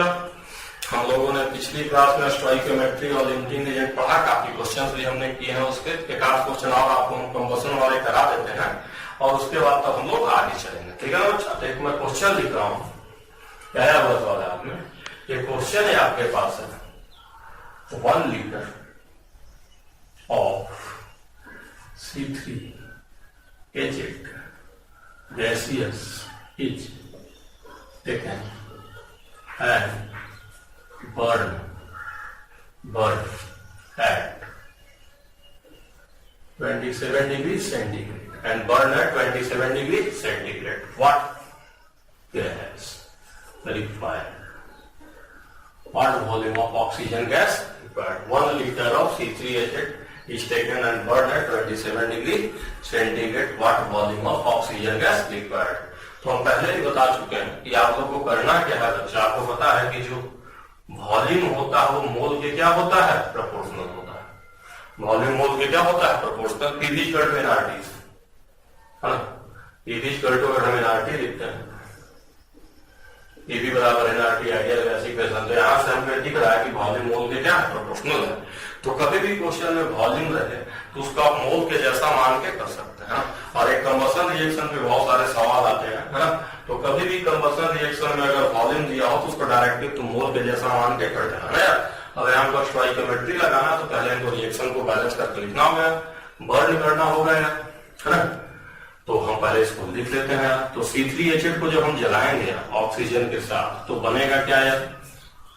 हम लोगों ने पिछली क्लास में स्टोइकियोमेट्री और लिमिटिंग एजेंट पढ़ा, काफी क्वेश्चंस भी हमने किए हैं उसके। एक आध क्वेश्चन और आपको हम कंबसन वाले करा देते हैं और उसके बाद तब हम लोग आगे चलेंगे, ठीक है ना बच्चा। तो एक मैं क्वेश्चन लिख रहा हूँ, क्या बता रहा है आपने, ये क्वेश्चन है आपके पास है 1 litre of C3H8 gaseous is taken and burn at 27 degrees centigrade and burn at 27 degrees centigrade. What gas required? What volume of oxygen gas required? 1 liter of C3H8 is taken and burned at 27 degree centigrade. What volume of oxygen gas required? तो हम पहले ही बता चुके हैं कि आप लोगों को करना क्या है बच्चा। आपको पता है कि जो वॉल्यूम होता है वो मोल के क्या होता है, प्रोपोर्शनल होता है। वॉल्यूम मोल के क्या होता है, proportional. P is equal to nRT, है ना। P is equal to अगर हम nRT लिखते हैं, P बराबर nRT आइडियल गैस इक्वेशन, तो यहाँ से हमको दिख रहा है कि वॉल्यूम मोल के क्या है, प्रोपोर्शनल है। तो कभी भी क्वेश्चन में वॉल्यूम रहे तो उसको आप मोल के जैसा मान के कर सकते हैं। और एक कंबसन रिएक्शन पे बहुत सारे सवाल आते हैं, है ना। तो कभी भी कंबसन रिएक्शन में अगर वॉल्यूम दिया हो तो उसको डायरेक्टली तुम मोल के जैसा मान के कर देना है। अगर हमको स्टोइकियोमेट्री लगाना तो पहले हमको रिएक्शन को बैलेंस करके लिखना होगा, बर्न करना होगा, है ना। तो हम पहले इसको लिख लेते हैं। तो C3H8 को जब हम जलाएंगे ऑक्सीजन के साथ तो बनेगा क्या यार,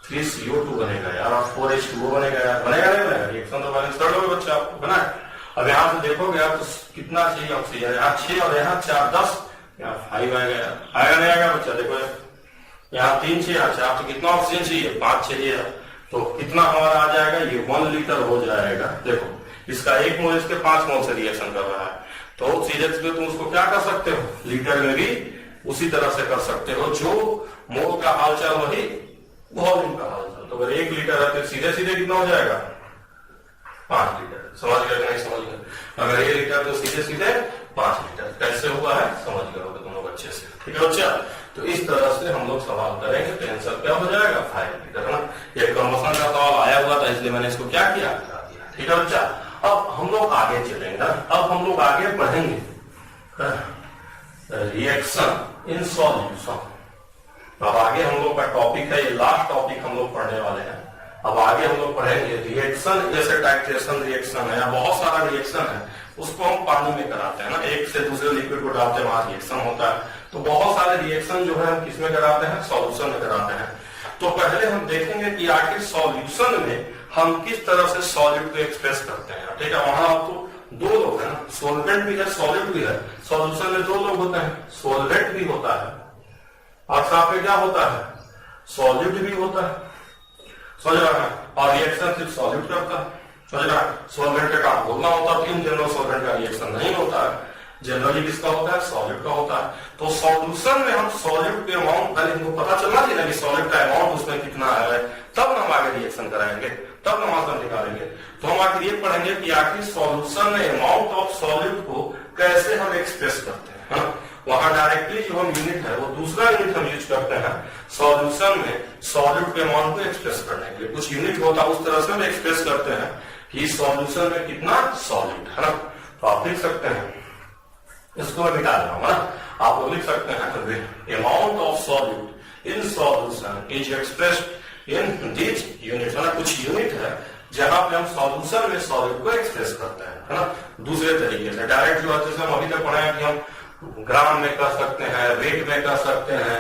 3CO2 बनेगा यार, और 4H2O बनेगा यार। बनेगा नहीं बनेगा, रिएक्शन तो बैलेंस कर लोगे बच्चा, आपको बना है। अब यहाँ से देखोगे आप तो कितना चाहिए ऑक्सीजन, यहाँ 6 और यहाँ 4, 10, यहाँ 5 आएगा यार। आएगा नहीं आएगा बच्चा, देखो यहाँ 3 चाहिए, यहाँ 4, तो कितना ऑक्सीजन चाहिए, 5 चाहिए। तो कितना हमारा आ जाएगा, ये 1 लीटर हो जाएगा। देखो इसका 1 मोल इसके 5 मोल से रिएक्शन कर रहा है, तो सीधे सीधे तुम उसको क्या कर सकते हो, लीटर में भी उसी तरह से कर सकते हो। जो मोल का हालचाल वही वॉल्यूम का हालचाल। तो अगर 1 लीटर है तो सीधे सीधे कितना हो जाएगा, 5 लीटर। समझ गए नहीं समझ गए? अगर 1 लीटर तो सीधे सीधे 5 लीटर। कैसे हुआ है समझ गए तुम लोग अच्छे से, ठीक है बच्चा। तो इस तरह से हम लोग सवाल करेंगे तो आंसर क्या हो जाएगा, 5 लीटर, है ना। ये कंबसन का सवाल आया हुआ था इसलिए मैंने इसको क्या किया, करा दिया, ठीक है बच्चा। अब हम लोग आगे चलेंगे, अब हम लोग आगे बढ़ेंगे रिएक्शन इन सॉल्यूशन। अब आगे हम लोग का टॉपिक है, ये लास्ट टॉपिक हम लोग पढ़ने वाले हैं। अब आगे हम लोग पढ़ेंगे रिएक्शन, जैसे टाइट्रेशन रिएक्शन है या बहुत सारा रिएक्शन है, उसको हम पानी में कराते हैं ना, एक से दूसरे लिक्विड को डालते हैं, वहां रिएक्शन होता है। तो बहुत सारे रिएक्शन जो है हम किसमें कराते हैं, सॉल्यूशन में कराते हैं। तो पहले हम देखेंगे कि आखिर सॉल्यूशन में हम किस तरह से सॉलिड को एक्सप्रेस करते हैं, ठीक है। वहां आपको 2 लोग है ना, सोलवेंट भी है, सॉलिड भी है। सॉल्यूशन में 2 लोग होते हैं, सोलवेंट भी होता है और साथ में क्या होता है, सॉलिड भी होता है। समझ रहा है। और रिएक्शन सिर्फ सॉलिड करता है, समझ रहा है। सॉल्वेंट का काम बोलना होता है, इन जनरल सॉल्वेंट का रिएक्शन नहीं होता है, जनरली किसका होता है, सॉलिड का होता है। तो सॉल्यूशन में हम सॉलिड के अमाउंट, पहले हमको पता चलना चाहिए कि सॉलिड का अमाउंट उसमें कितना है, तब हम आगे रिएक्शन कराएंगे, तब हम आंसर निकालेंगे। तो हम आखिर ये पढ़ेंगे कि आखिर सॉल्यूशन में अमाउंट ऑफ सॉलिड को कैसे हम एक्सप्रेस करते हैं, है ना। वहां डायरेक्टली जो हम यूनिट है वो दूसरा यूनिट हम यूज करते हैं सॉल्यूशन में सॉलिड के अमाउंट को एक्सप्रेस करने के लिए। कुछ यूनिट होता है उस तरह से हम एक्सप्रेस करते हैं कि सॉल्यूशन में कितना सॉलिड है ना। तो आप लिख सकते हैं, इसको मैं मिटा रहा हूं ना, आप लोग लिख सकते हैं amount of solid in solution is expressed in this unit, है ना। कुछ यूनिट है जहां पे हम सॉल्यूशन में सॉलिड को एक्सप्रेस करते हैं, है ना। दूसरे तरीके से डायरेक्ट जो है, जैसे हम अभी तक पढ़ा है कि हम ग्राम में कर सकते हैं, वेट में कर सकते हैं,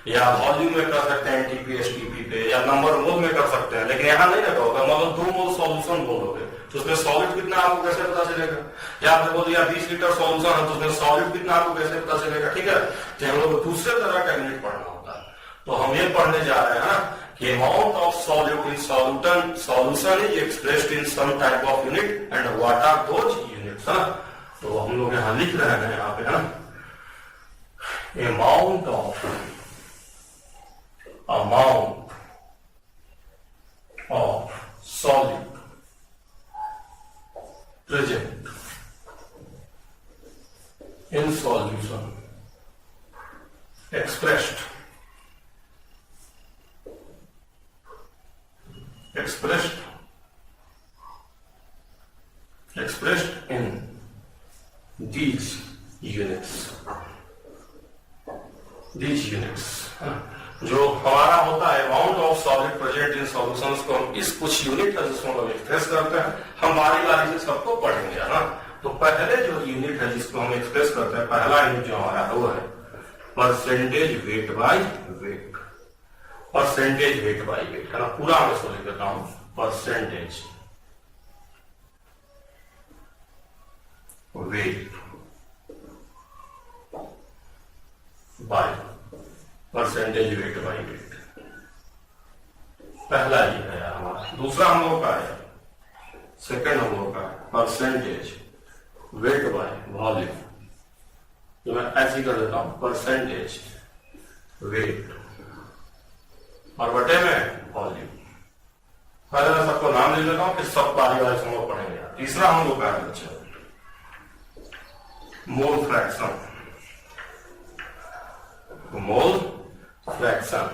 या वॉल्यूम में कर सकते हैं एनटीपी एसटीपी पे, या नंबर मोल में कर सकते हैं। लेकिन यहाँ नहीं रखा होगा, मतलब 2 मोल सॉल्यूशन बोलोगे तो उसमें सॉलिड कितना आपको कैसे पता चलेगा। या आपने बोल दिया 20 लीटर सॉल्यूशन है तो उसमें सॉलिड कितना आपको कैसे पता चलेगा, ठीक है। तो हम लोग दूसरे तरह का यूनिट पढ़ना होता है। तो हम ये पढ़ने जा रहे हैं कि amount of solid in solution is expressed in some type of unit and what are those units, है ना। तो हम लोग यहाँ लिख रहे हैं यहाँ पे, है ना, amount of solid present in solution expressed expressed in these units जो हमारा होता है amount of solid present in solutions को हम इस कुछ यूनिट है जिसको हम एक्सप्रेस करते हैं। हम बारी बारी से सबको पढ़ेंगे, है ना। तो पहले जो यूनिट है जिसको हम एक्सप्रेस करते हैं, पहला यूनिट जो हमारा है वो है percentage weight by weight. Percentage weight by weight, है ना। पूरा मैं इसको लिख देता हूं, percentage weight by percentage weight by weight, पहला ये है हमारा। दूसरा हम लोग का है, सेकंड हम लोग का परसेंटेज वेट बाय वॉल्यूम। तो मैं ऐसे कर देता हूं, परसेंटेज वेट और बटे में वॉल्यूम। पहले मैं सबको नाम दे देता हूं, फिर सब बारी बारी से हम लोग पढ़ेंगे। तीसरा हम लोग का है बच्चे मोल फ्रैक्शन, मोल फ्रैक्शन।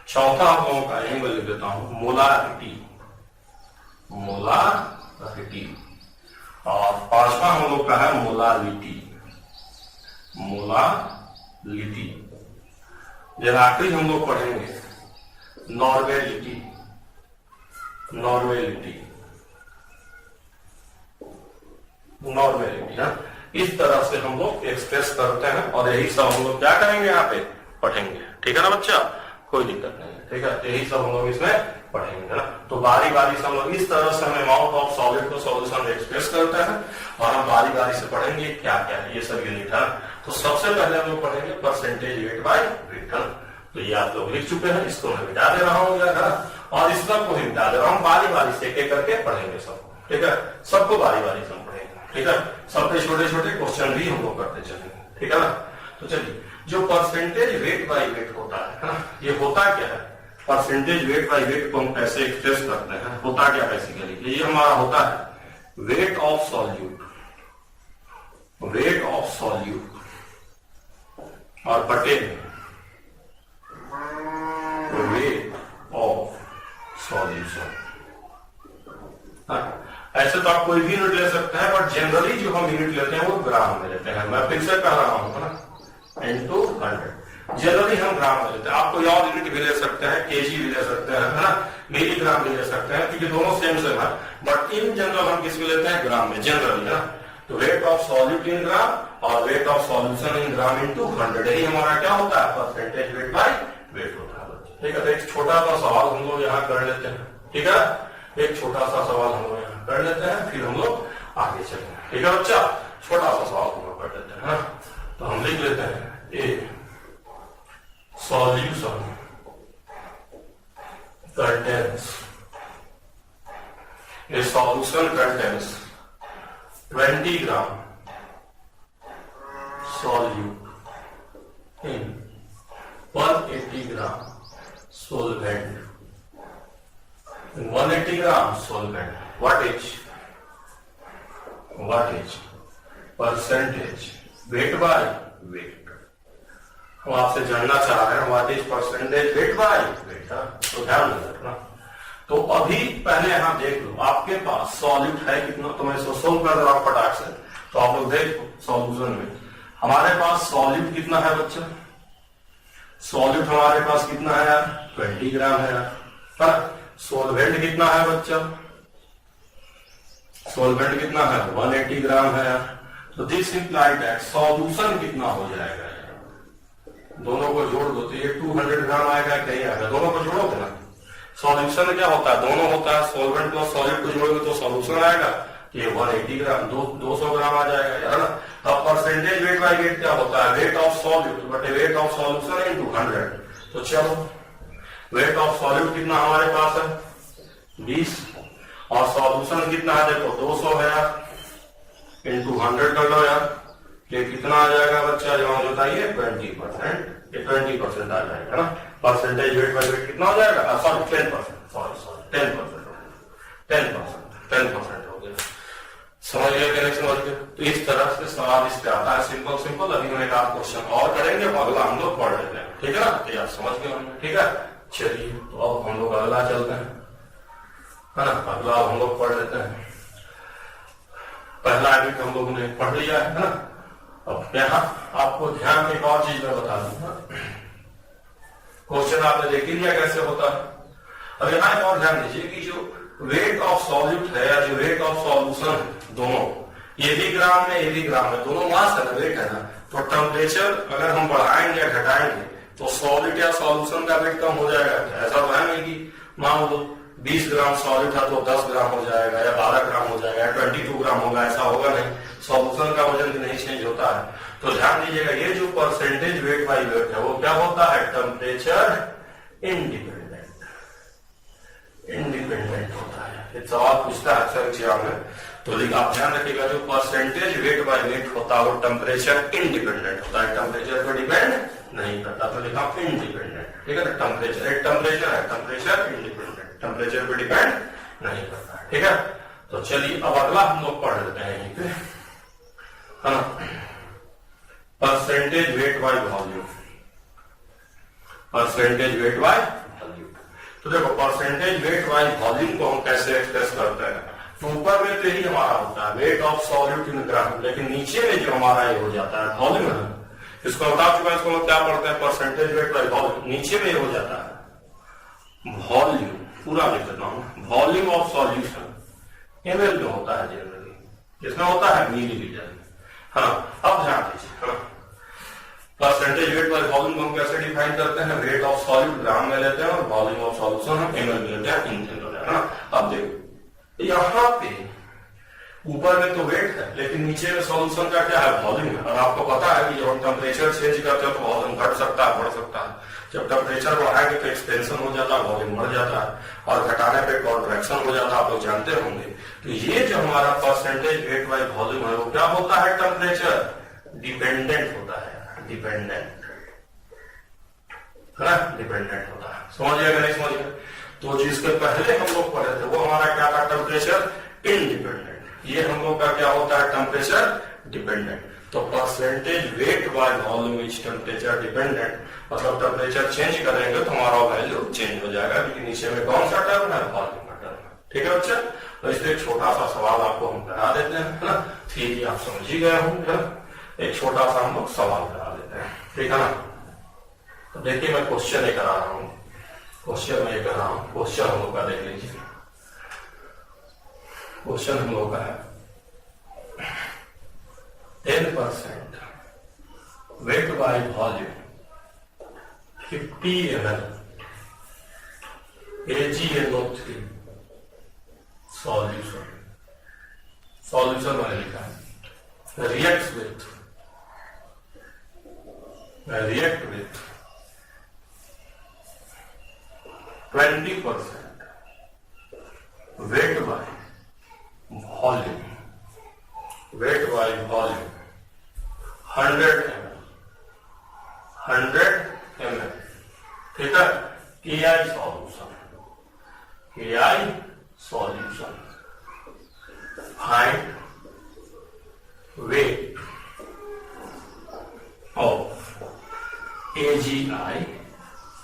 चौथा हम लोगों का यही मैं लिख देता हूं, मोलारिटी, मोलारिटी। और पांचवा हम लोग का है मोलालिटी, मोलालिटी। जब आखिरी हम लोग पढ़ेंगे नॉर्मेलिटी, नॉर्मेलिटी, नॉर्मेलिटी। इस तरह से हम लोग एक्सप्रेस करते हैं और यही सब हम लोग क्या करेंगे यहाँ पे पढ़ेंगे, ठीक है ना बच्चा, कोई दिक्कत नहीं है, ठीक है। यही सब हम लोग इसमें पढ़ेंगे ना। तो बारी बारी से हम लोग इस तरह से हम अमाउंट ऑफ सॉलिड को सॉल्यूशन में एक्सप्रेस करते हैं और हम बारी बारी से पढ़ेंगे क्या क्या है ये सब यूनिट, है। तो सबसे पहले हम लोग पढ़ेंगे परसेंटेज वेट बाय वेट, है। तो ये आप लोग लिख चुके हैं, इसको मैं मिटा दे रहा हूँ और इस सब को भी मिटा दे रहा हूँ। बारी बारी से एक करके पढ़ेंगे सबको, ठीक है। सबको बारी बारी से हम पढ़ेंगे, ठीक है। सबके छोटे छोटे क्वेश्चन भी हम लोग करते चलेंगे, ठीक है ना। तो चलिए, जो परसेंटेज वेट बाय वेट होता है ना, ये होता क्या है? परसेंटेज वेट बाय वेट को हम कैसे एक्सप्रेस करते हैं, होता क्या बेसिकली, ये हमारा होता है weight of solute, weight of solute और बटे वेट ऑफ सॉल्यूशन। ऐसे तो आप कोई भी यूनिट ले सकते हैं, बट जनरली जो हम यूनिट लेते हैं वो ग्राम में लेते हैं। मैं फिर से कह रहा हूं ना, इनटू 100 जनरली हम ग्राम में लेते हैं। आप कोई और यूनिट भी ले सकते हैं, केजी भी ले सकते हैं, है ना, मिलीग्राम भी ले सकते हैं, क्योंकि दोनों सेम है। बट इन जनरल हम किस में लेते हैं? ग्राम में, जनरली, है ना। तो वेट ऑफ सॉल्यूट इन ग्राम और weight of solution in gram into 100, यही हमारा क्या होता है? परसेंटेज वेट बाय वेट होता है, ठीक है। तो एक छोटा सा सवाल हम लोग यहाँ कर लेते हैं, ठीक है। एक छोटा सा सवाल हम लोग यहाँ कर लेते हैं, फिर हम लोग आगे चलेंगे, ठीक है बच्चा। छोटा सा सवाल हम लोग कर लेते हैं, है। तो हम लिख लेते हैं ए solution contains, A solution contains 20 gram solute in 180 gram solvent. In 180 gram solvent, what is percentage weight by weight? हम आपसे जानना चाह रहे हैं what is percentage weight by weight, तो ध्यान में रखना। तो अभी पहले यहां देख लो, आपके पास सॉल्यूट है कितना, तो मैं इसको सोल्व कर रहा हूं फटाक से। तो आप लोग देखो सॉल्यूशन में हमारे पास सॉल्यूट कितना है बच्चा, सॉल्यूट हमारे पास कितना है यार? 20 ग्राम है यार। सोलवेंट कितना है बच्चा? सोलवेंट कितना है? 180 ग्राम है यार। तो दिस इंप्लाई दैट सॉल्यूशन कितना हो जाएगा यार? दोनों को जोड़ दो तो ये 200 ग्राम आएगा, कहीं आएगा, दोनों को जोड़ोगे ना। सॉल्यूशन में क्या होता है? दोनों होता है, सॉल्वेंट प्लस सॉलिड को जोड़ोगे तो सॉल्यूशन आएगा, ये 180 ग्राम 200 ग्राम आ जाएगा यार ना। अब परसेंटेज वेट बाय वेट क्या होता है? वेट ऑफ सॉल्यूट बटे वेट ऑफ सॉल्यूशन इनटू 100। तो चलो, वेट ऑफ सॉल्यूट कितना हमारे पास है? 20 और सॉल्यूशन कितना है? देखो 200 है यार, इनटू 100 कर लो यार, ये कितना आ जाएगा बच्चा? जवाब बताइए 20%, ये 20% आ जाएगा ना। परसेंटेज वेट बाय वेट कितना हो जाएगा? सॉरी 10%, सॉरी 10% हो गया। समझ गया क्या? समझ गया। तो इस तरह से सवाल इस पे आता है, सिंपल सिंपल। अभी हम एक आध क्वेश्चन और करेंगे, अगला हम लोग पढ़ लेते हैं, ठीक है ना। तो यार समझ गए हमने, ठीक है। चलिए, तो अब हम लोग अगला चलते हैं। है ना। अगला हम लोग पढ़ लेते हैं। पहला यूनिट हम लोगों ने पढ़ लिया है ना। अब यहाँ आपको ध्यान में एक और चीज मैं बता दूंगा, क्वेश्चन आपने देख लिया कैसे होता है। अब यहाँ एक और ध्यान दीजिए कि जो वेट ऑफ सॉल्यूट है या जो वेट ऑफ सॉल्यूशन है, दोनों ये भी ग्राम में, ये भी ग्राम में, दोनों मास है ना, वेट है ना। तो टेम्परेचर अगर हम बढ़ाएंगे या घटाएंगे तो सॉलिड या सॉल्यूशन का वेट कम हो जाएगा। ऐसा तो है नहीं कि मान लो 20 ग्राम सॉलिड है तो 10 ग्राम हो जाएगा या 12 ग्राम हो जाएगा या 22 ग्राम होगा, ऐसा होगा नहीं। सॉल्यूशन का वजन भी नहीं चेंज होता है। तो ध्यान दीजिएगा ये जो परसेंटेज वेट बाई वेट है वो क्या होता है, टेम्परेचर इंडिपेंडेंट होता है। ये सवाल पूछता है अक्सर एग्जाम में, तो लेकिन आप ध्यान रखिएगा जो परसेंटेज वेट बाई वेट होता है वो टेम्परेचर इंडिपेंडेंट होता है, टेम्परेचर पर डिपेंड नहीं करता। तो लिखा इंडिपेंडेंट, ठीक है। टेम्परेचर एक टेम्परेचर है, टेम्परेचर इंडिपेंडेंट, टेम्परेचर पर डिपेंड नहीं करता है, ठीक है। तो चलिए अब अगला हम लोग पढ़ लेते हैं यहीं पे, है ना। Percentage weight by volume, percentage weight by volume. तो देखो परसेंटेज वेट बाई वॉल्यूम को हम कैसे एक्सप्रेस करते हैं। तो ऊपर में तो यही हमारा होता है वेट ऑफ सॉल्यूट इन ग्राम, लेकिन नीचे में जो हमारा ये हो जाता है वॉल्यूम है, इसको बता चुका है। इसको हम क्या पढ़ते हैं, परसेंटेज वेट बाई वॉल्यूम। नीचे में हो जाता है वॉल्यूम, पूरा लिख देता हूं, वॉल्यूम ऑफ सॉल्यूशन एमएल में होता है जनरली, इसमें होता है मिलीलीटर। हाँ अब ध्यान दीजिए, हाँ परसेंटेज वेट बाई वॉल्यूम को हम कैसे डिफाइन करते हैं, वेट ऑफ सॉल्यूट ग्राम में लेते हैं और वॉल्यूम ऑफ सॉल्यूशन हम एमएल में लेते हैं, इन जनरल, है ना। अब देखो यहाँ पे ऊपर में तो वेट है लेकिन नीचे में सॉल्यूशन का क्या है, वॉल्यूम है। और आपको पता है कि जब हम टेम्परेचर चेंज करते हैं तो वॉल्यूम घट सकता है, बढ़ सकता है। जब टेम्परेचर बढ़ाएंगे तो एक्सपेंशन हो जाता है, वॉल्यूम बढ़ जाता है, और घटाने पे कॉन्ट्रैक्शन हो जाता है, आप लोग जानते होंगे। तो ये जो हमारा परसेंटेज वेट बाई वॉल्यूम है वो क्या होता है, टेम्परेचर डिपेंडेंट होता है, डिपेंडेंट, है ना, डिपेंडेंट होता है। समझिएगा नहीं समझिएगा। तो जिसके पहले हम लोग पढ़े थे वो हमारा क्या था, टेम्परेचर इंडिपेंडेंट। ये हम लोग का क्या होता है, टेम्परेचर डिपेंडेंट। तो percentage weight by volume is temperature dependent, मतलब टेम्परेचर चेंज करेंगे तो हमारा वैल्यू चेंज हो जाएगा, क्योंकि नीचे में कौन सा टर्म है, वॉल्यूम का टर्म। ठीक है बच्चा। तो इसलिए एक छोटा सा सवाल आपको हम करा देते हैं, है ना। ठीक है आप समझ ही गए होंगे, एक छोटा सा हम लोग सवाल करा देते हैं, ठीक है ना। तो देखिए मैं क्वेश्चन ये करा रहा हूँ, क्वेश्चन में ये कर रहा हूँ, क्वेश्चन हम लोग का देख लीजिए। क्वेश्चन हम लोग का है 10% weight by volume 50 ml AgNO3 solution, solution मैंने लिखा है, react with 20% weight by volume, weight by volume 100 ml, ठीक है। KI solution, KI solution, find weight of AgI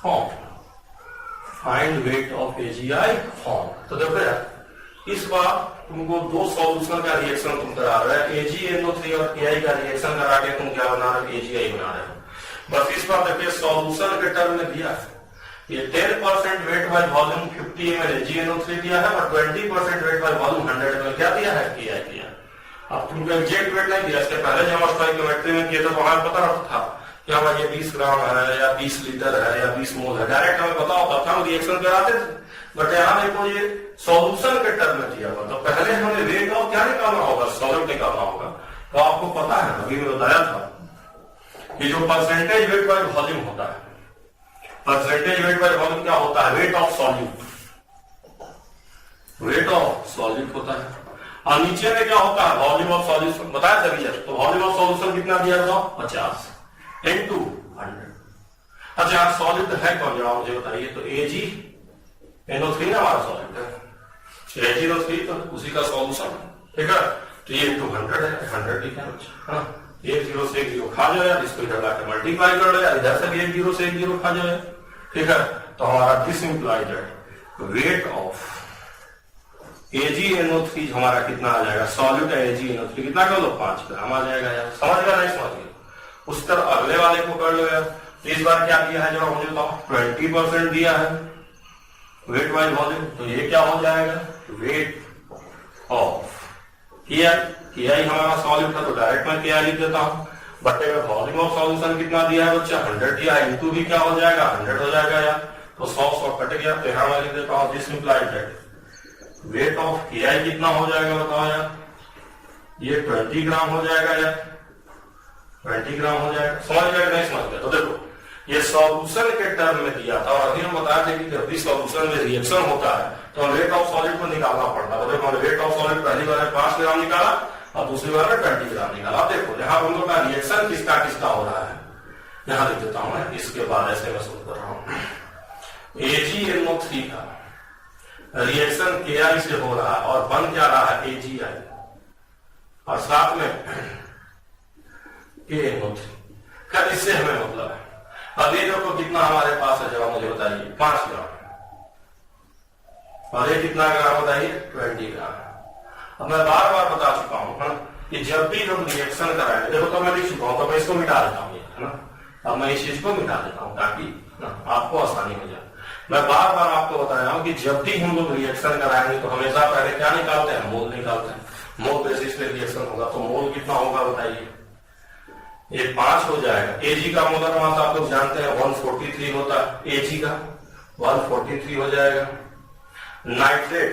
form, find weight of AgI form. तो देखो यार इस बार तुमको दो सॉल्यूशन का रिएक्शन तुम करा रहे हो, AgNO3 और KI का रिएक्शन करा के तुम क्या बना रहे हो, AgI बना रहे हो। बस इस बार देखिए सॉल्यूशन के टर्म में दिया है ये 10% weight by volume 50 ml AgNO3 दिया है और 20% वेट बाय वॉल्यूम 100 ml क्या दिया है, KI दिया। अब तुमको एग्जैक्ट वेट नहीं दिया, इसके पहले जब हम स्टोइकियोमेट्री में किए थे तो हमें पता था क्या भाई ये 20 ग्राम है या 20 लीटर है या 20 मोल है, डायरेक्ट हमें पता होता था, हम रिएक्शन कराते थे। बट यहाँ देखो ये सॉल्यूशन के टर्म में दिया हुआ, तो पहले हमें वेट ऑफ क्या निकालना होगा, सॉल्यूट निकालना होगा। तो आपको पता है अभी मैं बताया था कि जो परसेंटेज वेट बाय वॉल्यूम होता है, परसेंटेज वेट बाय वॉल्यूम क्या होता है, weight of solute, weight of solute होता है। और नीचे में क्या होता है, वॉल्यूम ऑफ सॉल्यूशन, बताया था भैया। तो वॉल्यूम ऑफ सॉल्यूशन कितना दिया था, 50 into 100। अच्छा सॉल्यूट है कौन, जवाब मुझे बताइए। तो AgNO3 ना हमारा सॉल्यूट है, AgNO3 तो उसी का सॉल्यूशन, ठीक है। तो ये 200 है, 100 लिखा है, एक 0 से 1 0 खा जाए, इसको इधर लाके मल्टीप्लाई कर लो, इधर से भी 1 0 से 1 0 खा जाए, ठीक है। तो हमारा this implies that weight of AgNO3 हमारा कितना आ जाएगा, सॉल्यूट AgNO3 कितना कर लो 5 ग्राम आ जाएगा यार, समझ गया नहीं समझ गया। उस तरह अगले वाले को कर लो यार। तो इस बार क्या दिया है जरा मुझे बताओ, 20% दिया है वेट वाइज वॉल्यूम, तो ये क्या हो जाएगा, वेट ऑफ KI हमारा सॉल्यूट है तो डायरेक्ट मैं KI लिख देता हूं, बटे में वॉल्यूम ऑफ सॉल्यूशन कितना दिया है बच्चा 100 दिया है, इंटू भी क्या हो जाएगा 100 हो जाएगा यार, तो 100 कट गया, तो यहां मैं लिख देता हूं this implies that weight of KI कितना हो जाएगा बताओ यार, ये 20 ग्राम हो जाएगा यार, 20 ग्राम हो जाएगा, समझ गया नहीं समझ गया। तो देखो ये सॉल्यूशन के टर्म में दिया था और अभी हम बता दें कि जब भी सॉल्यूशन में रिएक्शन होता है तो हम रेट ऑफ सॉलिड को निकालना पड़ता है। देखो हमने रेट ऑफ सॉलिड पहली बार में 5 ग्राम निकाला और दूसरी बार में 20 ग्राम निकाला। देखो यहाँ हम लोग का रिएक्शन किसका किसका हो रहा है, यहाँ लिख देता हूं, इसके बाद ऐसे मैं शुरू कर रहा हूं। AgNO3 का रिएक्शन KI से हो रहा है और बन क्या रहा है AgI और साथ में KNO3 का, इससे हमें मतलब है। अब ये देखो कितना हमारे पास है जवाब मुझे बताइए 5 ग्राम और ये कितना ग्राम बताइए 20 ग्राम। अब मैं बार बार बता चुका हूं कि जब भी हम रिएक्शन कराएंगे, देखो तो मैं लिख चुका हूं तो मैं इसको मिटा देता हूं है ना, अब मैं इस चीज को मिटा देता हूं ताकि आपको आसानी हो जाए। मैं बार बार आपको बताया हूं कि जब भी हम लोग रिएक्शन कराएंगे तो हमेशा पहले क्या निकालते हैं, मोल निकालते हैं, मोल बेसिस पे रिएक्शन होगा तो मोल कितना होगा बताइए, ये 5 हो जाएगा। Ag का मोलर मास आप लोग जानते हैं 143 होता है, Ag का 143 हो जाएगा। नाइट्रेट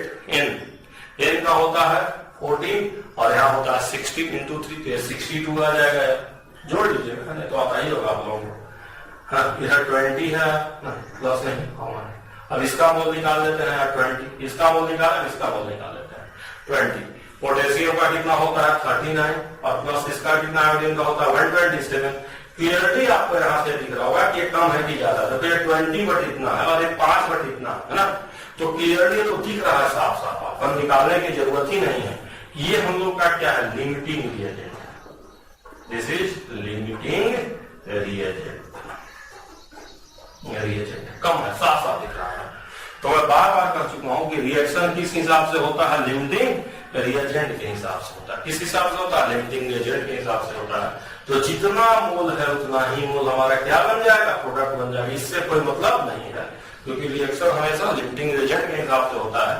N का होता है 14 और यहाँ होता है 60 इंटू 3 तो 62 आ जाएगा, जोड़ लीजिएगा नहीं तो आता ही होगा आप लोगों को। हाँ इधर 20 है प्लस नहीं कॉमन, अब इसका मोल निकाल लेते हैं 20, इसका मोल निकालें इसका मोल निकाल लेते हैं 20। पोटेशियम का कितना होता है 39 और प्लस इसका कितना आयोडीन का होता है 127। क्लियरली आपको यहाँ से दिख रहा होगा कि ये कम है कि ज्यादा, तो ये 20 बट इतना है और ये 5 बट इतना है ना, तो क्लियरली तो दिख रहा है साफ साफ, हम निकालने की जरूरत ही नहीं है। ये हम लोग का क्या है limiting reagent, this is limiting reagent, कम है साफ साफ दिख रहा है। तो मैं बार बार कर चुका हूं कि रिएक्शन किस हिसाब से होता है, लिमिटिंग रिएजेंट के हिसाब से होता है। किस हिसाब से होता है, लिमिटिंग रिएजेंट के हिसाब से होता है। तो जितना मोल है उतना ही मोल हमारा क्या बन जाएगा, प्रोडक्ट बन जाएगा, इससे कोई मतलब नहीं है क्योंकि रिएक्शन हमेशा लिमिटिंग रिएजेंट के हिसाब से होता है।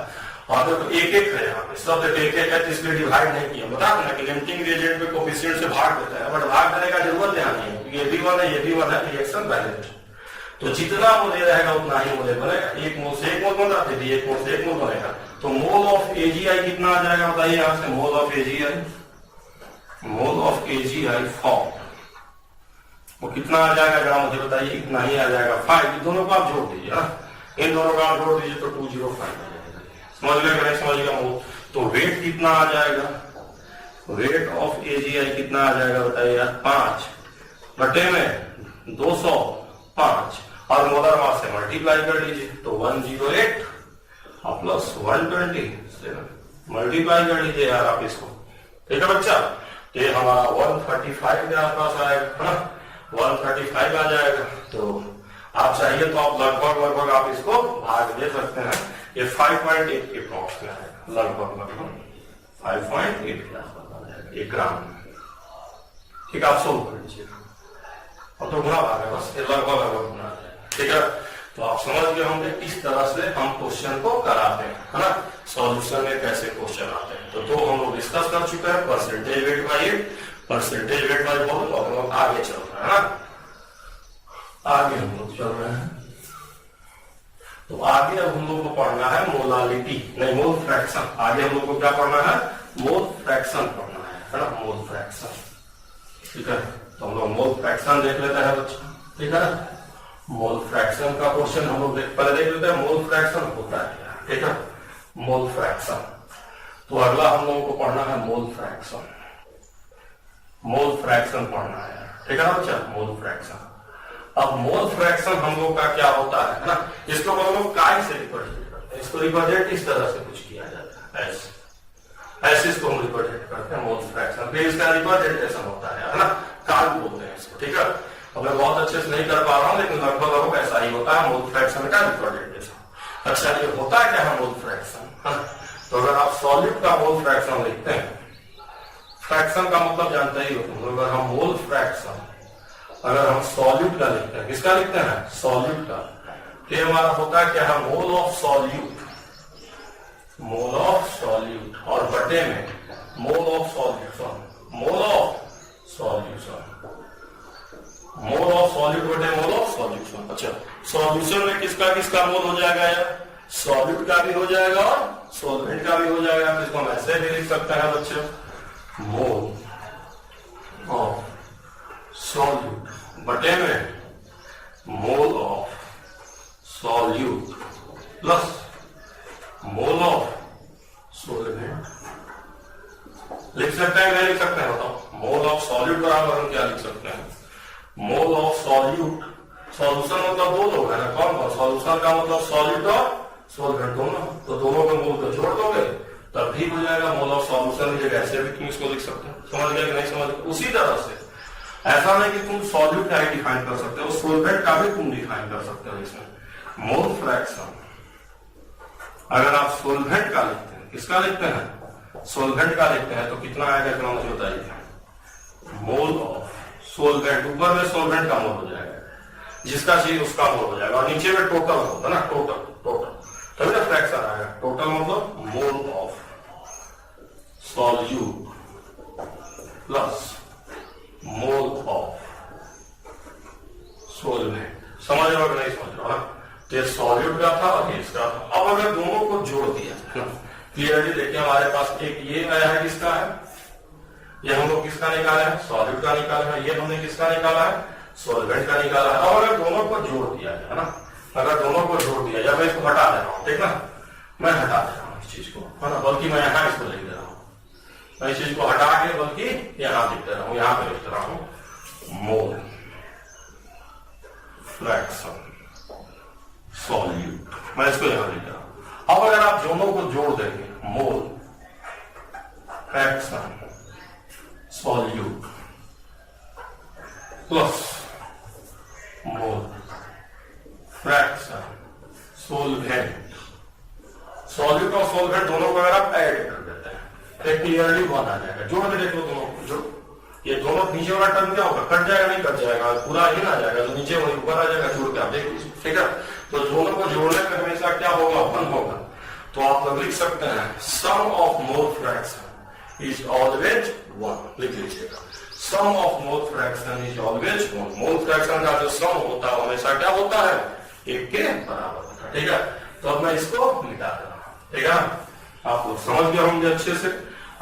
और देखो एक एक है यहाँ पे सब एक एक है, इसलिए डिवाइड नहीं किया, बता देना कि लिमिटिंग रिएजेंट में कोफिशिएंट से भाग देता है, बट भाग देने का जरूरत यहाँ नहीं है, ये भी 1 है ये भी 1 है, रिएक्शन बैलेंस। तो जितना मोल रहेगा उतना ही मोल बनेगा, एक मोल से एक मोल बन रहा था, एक मोल से एक मोल बनेगा। तो मोल ऑफ AgI कितना आ जाएगा बताइए यहां से, मोल ऑफ AgI फॉर्म वो कितना आ जाएगा जरा मुझे बताइए, इतना ही आ जाएगा 5। दोनों को आप जोड़ दीजिए ना, इन दोनों को आप जोड़ दीजिए तो 205 आ जाएगा। समझ गया नहीं समझ गया मोल। तो वेट कितना आ जाएगा, वेट ऑफ AgI कितना आ जाएगा बताइए यार 5 बटे में 205 और मोलर मास से मल्टीप्लाई कर लीजिए तो 108 और प्लस 127 मल्टीप्लाई कर लीजिए यार आप इसको, ठीक है बच्चा। तो ये हमारा 135 के आसपास आएगा, 135 आ जाएगा। तो आप चाहिए तो आप लगभग आप इसको भाग दे सकते हैं, ये 5.8 के अप्रॉक्स में आएगा, लगभग 5.8 के आसपास आ जाएगा 1 ग्राम। ठीक है आप सोल्व कर लीजिए और तो गुना भाग है बस, ये लगभग गुना आ जाएगा, ठीक है। तो आप समझ गए होंगे इस तरह से हम क्वेश्चन को कराते हैं, है ना, सॉल्यूशन में कैसे क्वेश्चन आते हैं। तो 2 हम लोग डिस्कस कर चुके हैं, percentage weight by percentage weight by volume, और हम लोग आगे चल रहे हैं ना, आगे हम लोग चल रहे हैं। तो आगे अब हम लोग को पढ़ना है मोलालिटी, नहीं मोल फ्रैक्शन। आगे हम लोग को क्या पढ़ना है, मोल फ्रैक्शन पढ़ना है ना, मोल फ्रैक्शन, ठीक है। तो हम लोग मोल फ्रैक्शन देख लेते हैं बच्चा, ठीक है ना। मोल फ्रैक्शन का क्वेश्चन हम लोग पहले देख लेते हैं, मोल फ्रैक्शन होता है क्या, ठीक है, मोल फ्रैक्शन। तो अगला हम लोगों को पढ़ना है मोल फ्रैक्शन, मोल फ्रैक्शन पढ़ना है, ठीक है ना बच्चा, मोल फ्रैक्शन। अब मोल फ्रैक्शन हम लोग का क्या होता है ना, इसको हम लोग काय से रिप्रेजेंट करते हैं, इसको रिप्रेजेंट इस तरह से कुछ किया जाता है, ऐसे इसको हम रिप्रेजेंट करते हैं मोल फ्रैक्शन, फिर इसका रिप्रेजेंटेशन होता है ना, काय बोलते हैं इसको, ठीक है। अब मैं बहुत अच्छे से नहीं कर पा रहा हूं लेकिन लगभग ऐसा ही होता है मोल फ्रैक्शन का रिप्रेजेंटेशन। अच्छा ये होता है क्या है मोल फ्रैक्शन, तो तो अगर आप सॉल्यूट का मोल फ्रैक्शन लिखते हैं, फ्रैक्शन का मतलब जानते ही हो तुम, अगर हम मोल फ्रैक्शन अगर हम सॉल्यूट का लिखते हैं, किसका लिखते हैं? सॉल्यूट का, तो हमारा होता है क्या है? Mole of solute, mole of solute, और बटे में mole of solution, mole of solution, mole of solute बटे मोल ऑफ सॉल्यूशन। अच्छा, सॉल्यूशन में किसका किसका मोल हो जाएगा यार? सॉल्यूट का भी हो जाएगा और सॉल्वेंट का भी हो जाएगा। तो इसको हम ऐसे भी लिख सकते हैं बच्चों, मोल ऑफ सॉल्यूट बटे में मोल of solute plus mole of solvent. लिख सकते हैं, नहीं लिख सकते हैं? बताओ, मोल ऑफ सॉल्यूट बराबर हम क्या लिख सकते हैं? मोल ऑफ सॉल्यूट, सॉल्यूशन मतलब दो लोग है ना, कौन कौन? सॉल्यूशन का मतलब सॉल्यूट और सॉल्वेंट दोनों, तो दोनों के मोल को जोड़ दोगे तब भी हो जाएगा मोल ऑफ सॉल्यूशन की जगह। ऐसे भी तुम इसको लिख सकते हो, समझ गए कि नहीं समझ गए? उसी तरह से ऐसा नहीं कि तुम सॉल्यूट का ही डिफाइन कर सकते हो, सॉल्वेंट का भी तुम डिफाइन कर सकते हो। इसमें मोल फ्रैक्शन अगर आप सॉल्वेंट का लिखते हैं, किसका लिखते हैं? सॉल्वेंट का लिखते हैं, तो कितना आएगा इतना मुझे बताइए? मोल ऑफ सॉल्वेंट, ऊपर में सॉल्वेंट का मोल हो जाएगा, जिसका चाहिए उसका मोल हो जाएगा, और नीचे में टोटल होता है ना, टोटल टोटल, तभी ना फ्रैक्शन आएगा। टोटल मतलब मोल of solute plus mole of solvent. समझ रहे हो कि नहीं समझ रहे हो? तो ये सॉल्यूट का था और ये इसका था। अब अगर दोनों को जोड़ दिया क्लियरली, देखिए हमारे पास एक ये आया है, किसका है? ये हम लोग किसका निकाला है? सॉल्यूट का निकाला है। ये हमने किसका निकाला है? सॉल्वेंट का निकाला है। अब अगर दोनों को जोड़ दिया है ना, अगर दोनों को जोड़ दिया जाए, मैं इसको हटा दे रहा हूं, ठीक ना, मैं हटा दे रहा हूं इस चीज को, है ना, बल्कि मैं यहां इसको लिख दे रहा हूं, मैं इस चीज को हटा के बल्कि यहां लिख दे रहा हूं, यहां पे लिख दे रहा हूं मोल फ्रैक्शन सॉल्यूट, मैं इसको यहां लिख रहा हूं। अब अगर आप दोनों को जोड़ देंगे, mole fraction solute plus mole fraction solvent, solute और सॉल्वेंट दोनों को अगर आप ऐड कर देते हैं तो क्लियरली वन आ जाएगा। जोड़ के देख लो दोनों को, जो ये दोनों नीचे वाला टर्म क्या होगा? कट जाएगा, नहीं कट जाएगा, पूरा ही आ जाएगा, तो नीचे वही ऊपर आ जाएगा, जोड़ के आप देख लीजिए, ठीक है। तो दोनों को जोड़ने में हमेशा क्या होगा? वन होगा। तो आप लोग लिख सकते हैं sum of mole fraction is always one, लिख लीजिएगा, sum of mole fraction is always one. Mole fraction का जो सम होता है हमेशा क्या होता है? एक के बराबर होता है, ठीक है। तो अब मैं इसको मिटा दे रहा हूं, ठीक है। आप लोग समझ गए होंगे अच्छे से।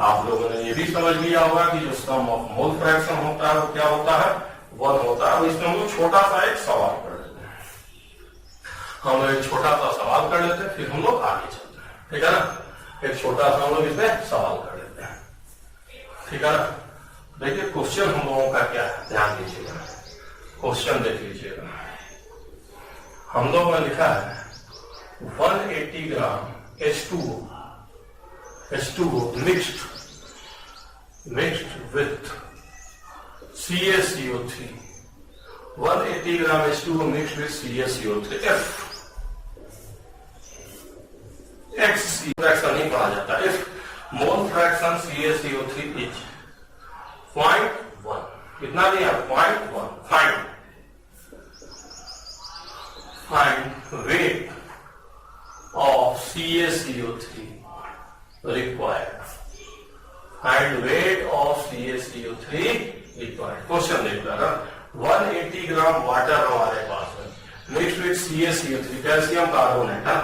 आप लोगों ने ये भी समझ लिया होगा कि जो सम ऑफ मोल फ्रैक्शन होता है वो क्या होता है? वन होता है। इसमें हम लोग छोटा सा एक सवाल कर लेते हैं, हम एक छोटा सा सवाल कर लेते हैं, फिर हम लोग आगे चलते हैं, ठीक है ना। एक छोटा सा हम लोग इसमें सवाल कर लेते हैं, ठीक है ना। देखिए क्वेश्चन हम लोगों का क्या है, ध्यान दीजिएगा, क्वेश्चन देख लीजिएगा। हम लोगों ने लिखा है 180 ग्राम H2O mixed with CaCO3, 180 gram H2O mixed with CaCO3, XC fraction नहीं पढ़ा जाता, if mole fraction CaCO3 is 0.1, कितना दिया? 0.1, find weight of CaCO3 required, find weight of CaCO3 required। Question देख लो, 180 ग्राम वाटर हमारे पास है mix with CaCO3, calcium carbonate है,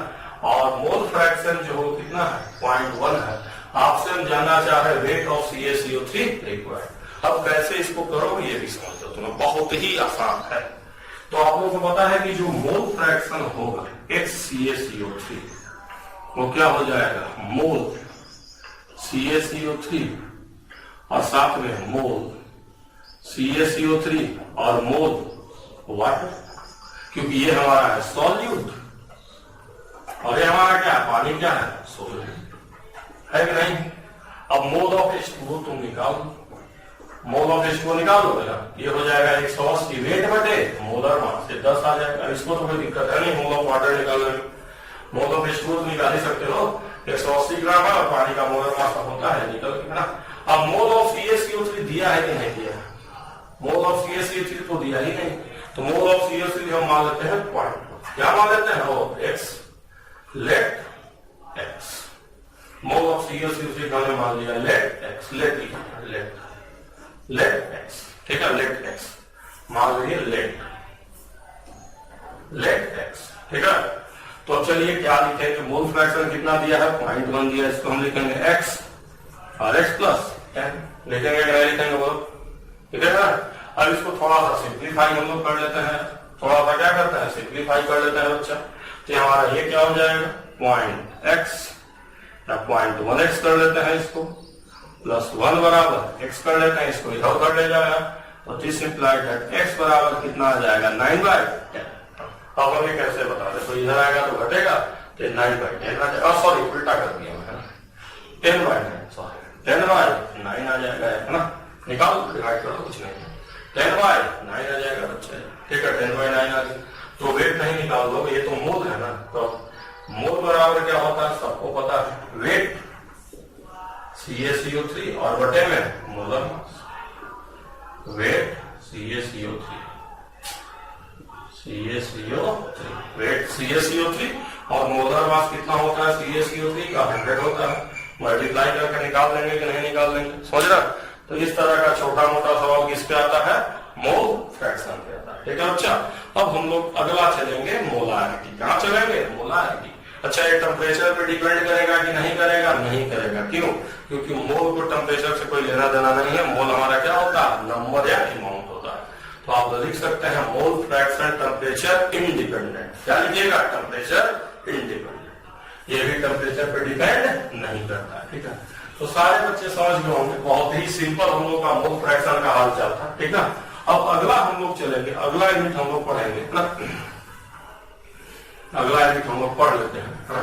और मोल फ्रैक्शन जो हो कितना है? 0.1 है। आपसे हम जानना चाह रहे वेट ऑफ CaCO3 रिक्वायर्ड। अब कैसे इसको करोगे ये भी समझ लो तुम्हें, बहुत ही आसान है। तो आप लोगों को पता है कि जो मोल फ्रैक्शन होगा HCaCO3 वो क्या हो जाएगा? मोल CaCO3 और साथ में मोल CaCO3 और मोल वाटर, क्योंकि ये हमारा है सॉल्यूट और ये हमारा क्या है? पानी क्या है? सॉल्यूट है कि नहीं। अब मोल ऑफ H2O तुम निकालो, मोल ऑफ H2O निकालोगे ना, ये हो जाएगा 180 वेट बटे मोलर मास से 10 आ जाएगा। इसको तो कोई दिक्कत है नहीं मोल ऑफ वाटर निकालने में। मोल ऑफ H2O तो निकाल ही सकते हो, 180 ग्राम है और पानी का मोलर मास होता है निकल के ना। अब मोल ऑफ CaCO3 दिया है कि नहीं दिया है? मोल ऑफ CaCO3 तो दिया ही नहीं, तो मोल ऑफ CaCO3 हम मान लेते हैं 0.2। क्या मान लेते हैं? वो x, let x। Mole of CaCO3 हमने मान लिया लेट x, लेट x, ठीक है, लेट x मान लीजिए, लेट x, ठीक है। तो चलिए क्या लिखेंगे? मोल फ्रैक्शन कितना दिया है? 0.1 दिया, इसको हम लिखेंगे x और x प्लस 10 लिखेंगे कि नहीं लिखेंगे बोलो, ठीक है ना। अब इसको थोड़ा सा सिंप्लीफाई हम लोग कर लेते हैं, थोड़ा सा क्या करते हैं? सिंप्लीफाई कर लेते हैं बच्चा। तो हमारा ये क्या हो जाएगा? 0.x या 0.1x कर लेते हैं इसको, प्लस 1 बराबर x कर लेते हैं, इसको इधर कर ले जाएगा, तो दिस इंप्लाइड दैट x बराबर कितना आ जाएगा? 9/10। अब हमें कैसे बता दे? तो इधर आएगा तो घटेगा, तो 9/10 आ जाएगा, सॉरी उल्टा कर दिया मैं, 10/9, सॉरी 10/9 आ जाएगा, है ना। निकालो, डिवाइड करो, कुछ नहीं, 10/9 आ जाएगा बच्चे, ठीक है, 10/9 आ गया। तो वेट नहीं निकाल लोगे, ये तो मोल है ना, तो मोल बराबर क्या होता है सबको पता है, वेट CaCO3 और बटे में molar mass, wait CaCO3, wait CaCO3 और मोलर मास कितना होता है? CaCO3 का 100 होता है, मल्टीप्लाई करके निकाल लेंगे कि नहीं निकाल लेंगे, समझ रहा। तो इस तरह का छोटा मोटा सवाल किस पे आता है? मोल फ्रैक्शन पे आता है, ठीक है बच्चा। अब हम लोग अगला चलेंगे मोलारिटी। कहाँ चलेंगे? मोलारिटी। अच्छा, ये टेम्परेचर पे डिपेंड करेगा कि नहीं करेगा? नहीं करेगा, क्यों? क्योंकि मोल को टेम्परेचर से कोई लेना देना नहीं है। मोल हमारा क्या होता है? नंबर या अमाउंट होता है। तो आप लिख सकते हैं मोल फ्रैक्शन टेम्परेचर इंडिपेंडेंट। क्या लिखिएगा? Temperature independent. ये भी टेम्परेचर पे डिपेंड नहीं करता है, ठीक है। तो सारे बच्चे समझ गए होंगे, बहुत ही सिंपल हम लोग का मोल फ्रैक्शन का हाल चाल था, ठीक है। अब अगला हम लोग चलेंगे, अगला यूनिट हम लोग पढ़ेंगे ना, अगला यूनिट हम लोग पढ़ लेते हैं, है ना।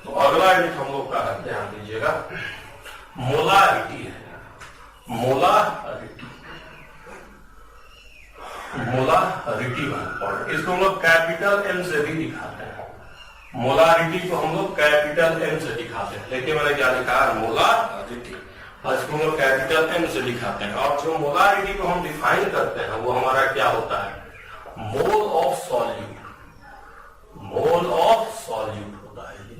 तो अगला यूनिट हम लोग का है, ध्यान दीजिएगा, मोलारिटी है। मोलारिटी, मोलारिटी इसको हम लोग कैपिटल एम से भी दिखाते हैं। मोलारिटी को हम लोग कैपिटल एम से दिखाते हैं, लेकिन मैंने क्या लिखा है? मोलारिटी, इसको हम लोग कैपिटल एम से दिखाते हैं। और जो मोलारिटी को हम डिफाइन करते हैं वो हमारा क्या होता है? Mole of solute, mole of solute होता है ये,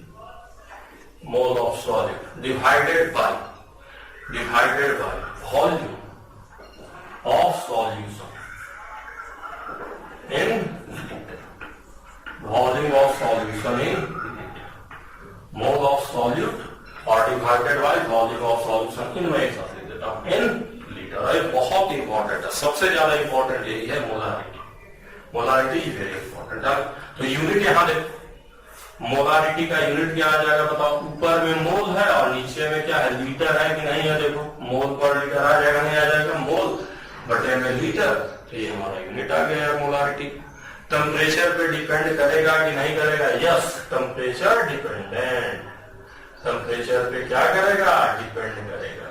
mole of solute divided by volume of solution in volume of solution in mole of solute और divided by volume of solution in, मैं एक साथ लिख देता हूं, इन लीटर। ये बहुत इंपॉर्टेंट है, सबसे ज्यादा इंपॉर्टेंट यही है मोलारिटी। मोलारिटी वेरी इंपॉर्टेंट है। तो यूनिट यहां देखो, मोलारिटी का यूनिट क्या आ जाएगा बताओ? ऊपर में मोल है और नीचे में क्या है? लीटर है कि नहीं है? देखो, मोल पर लीटर आ जाएगा, नहीं आ जाएगा? मोल बटे में लीटर, तो ये हमारा यूनिट आ गया है मोलारिटी। टेम्परेचर पे डिपेंड करेगा कि नहीं करेगा? Yes, temperature dependent. टेम्परेचर पे क्या करेगा? डिपेंड करेगा,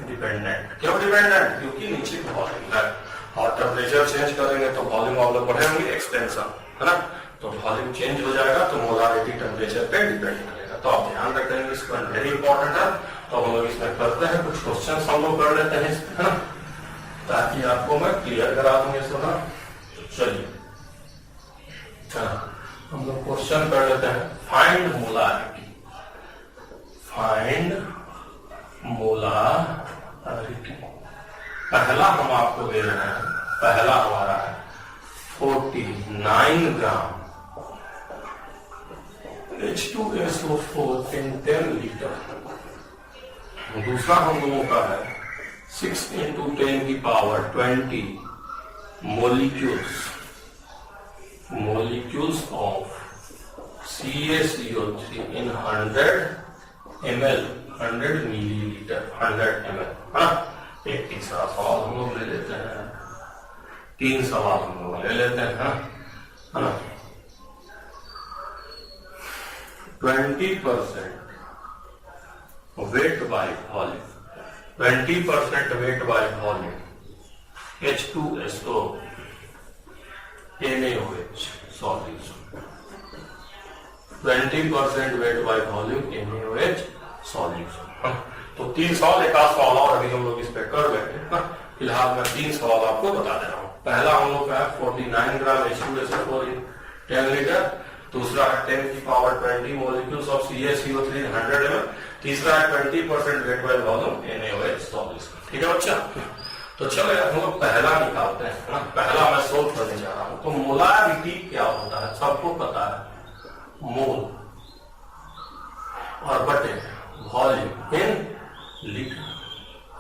डिपेंडेंट। क्यों डिपेंडेंट? क्योंकि नीचे वॉल्यूम है और टेम्परेचर चेंज करेंगे तो वॉल्यूम आप लोग बढ़ेंगे, एक्सटेंशन, है ना। तो वॉल्यूम चेंज हो जाएगा तो मोलारिटी टेम्परेचर पे डिपेंड करेगा। तो आप ध्यान रखेंगे, इसका वेरी इंपॉर्टेंट है। तो हम लोग इसमें करते हैं कुछ क्वेश्चन, हम लोग कर लेते हैं इसमें, है ना, ताकि आपको मैं क्लियर करा दूंगा इसको ना। चलिए हम लोग क्वेश्चन कर लेते हैं। Find molarity, find molarity. पहला हम आपको दे रहे हैं, पहला हमारा है 49 ग्राम H2SO4 in 10 लीटर। दूसरा हम लोगों का है 6 × 10⁻20 molecules of CaCO3 in 100 ml, 100 millilitre, 100 ml। हाँ, एक तीसरा सवाल हम लोग ले लेते हैं, 3 सवाल हम लोग ले लेते हैं, है ना। 20% weight by volume, 20% weight by volume H2SO NaOH solution, 20% weight by volume NaOH solution. तो 3 सवाल, एक आध सवाल और अभी हम लोग इस पे कर बैठे। फिलहाल मैं 3 सवाल आपको बता दे रहा हूँ। पहला हम लोग का है 49 ग्राम H2SO4 in 10 लीटर। दूसरा है 10 की power 20 molecules of CaCO3 100 ml। तीसरा है 20% weight by volume NaOH solution. ठीक है बच्चा? तो चलो हम लोग पहला निकालते हैं ना। पहला मैं सोल्व करने जा रहा हूँ। तो मोलारिटी क्या होता है सबको पता है, मोल और बटे वॉल्यूम इन लीटर।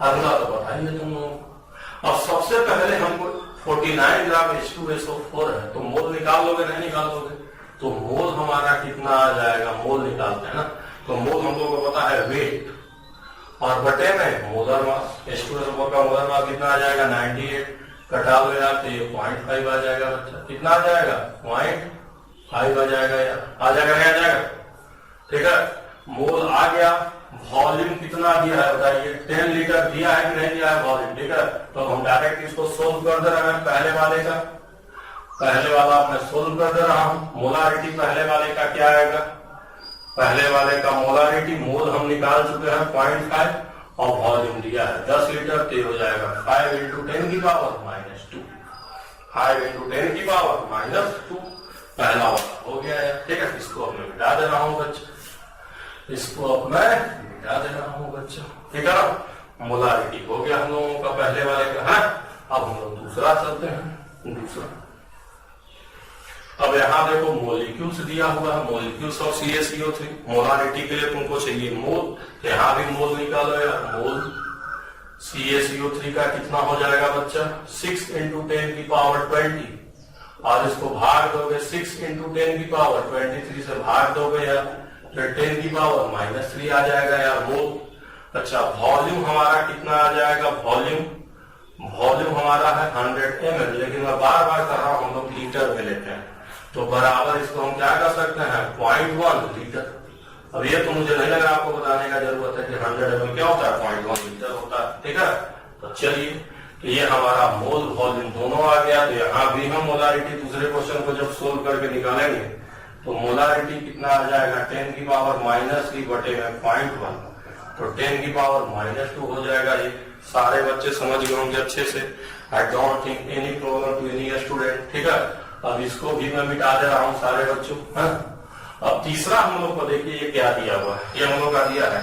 अगला तो बताइए तुम लोग। अब सबसे पहले हमको 49 ग्राम H2SO4 है, तो मोल निकाल लोगे नहीं निकाल लोगे? तो मोल हमारा कितना आ जाएगा, मोल निकालते हैं ना। तो मोल हम लोग को पता है वेट और बटे में मोलर मास। H2SO4 का मोलर मास कितना आ जाएगा 98, कटा हुए तो ये 0.5 आ जाएगा बच्चा। कितना आ जाएगा 0.5 आ जाएगा, या आ जाएगा नहीं आ जाएगा? ठीक है, मोल आ गया। वॉल्यूम कितना दिया है बताइए, 10 लीटर दिया है कि नहीं दिया है वॉल्यूम। ठीक है, तो हम डायरेक्ट इसको सोल्व कर दे रहे हैं। पहले वाला मैं सोल्व कर दे रहा हूं। मोलारिटी पहले वाले का क्या आएगा, पहले वाले का मोलारिटी मोल हम निकाल चुके हैं 0.5 और वॉल्यूम दिया है 10 लीटर। तो हो जाएगा 5 × 10 की पावर -2, 5 × 10 की पावर -2। पहला वाला हो गया है। ठीक है, इसको अब मैं मिटा दे रहा हूँ बच्चा, इसको अब मैं मिटा दे रहा हूँ बच्चा। ठीक है ना, मोलारिटी हो गया हम लोगों का पहले वाले का है। अब हम लोग दूसरा चलते हैं। दूसरा, अब यहाँ देखो मोलिक्यूल्स दिया हुआ है, मोलिक्यूल्स ऑफ CaCO3। मोलारिटी के लिए तुमको चाहिए मोल, यहाँ भी मोल निकालो यार। मोल CaCO3 का कितना हो जाएगा बच्चा, 6 × 10 की पावर 20, और इसको भाग दोगे 6 × 10 की पावर 23 से भाग दोगे यार, तो 10 की पावर -3 आ जाएगा यार मोल। अच्छा, वॉल्यूम हमारा कितना आ जाएगा, वॉल्यूम हमारा है 100 ml, लेकिन मैं बार बार कर रहा हूं हम लोग लीटर में लेते हैं, तो बराबर इसको हम क्या कर सकते हैं 0.1 लीटर। अब ये तो मुझे नहीं लगा आपको बताने का जरूरत है कि 100 ml क्या होता है, 0.1 लीटर होता है। ठीक है, तो चलिए, तो ये हमारा मोल वॉल्यूम दोनों आ गया। तो यहाँ भी हम मोलारिटी दूसरे क्वेश्चन को जब सोल्व करके निकालेंगे तो मोलारिटी कितना आ जाएगा, 10 की पावर -3 बटे में 0.1, तो 10 की पावर -2 हो जाएगा। ये सारे बच्चे समझ गए होंगे अच्छे से। I don't think any problem to any student. ठीक है, अब इसको भी मैं मिटा दे रहा हूँ सारे बच्चों। अब तीसरा हम लोग को देखिए ये क्या दिया हुआ है, ये हम लोग का दिया है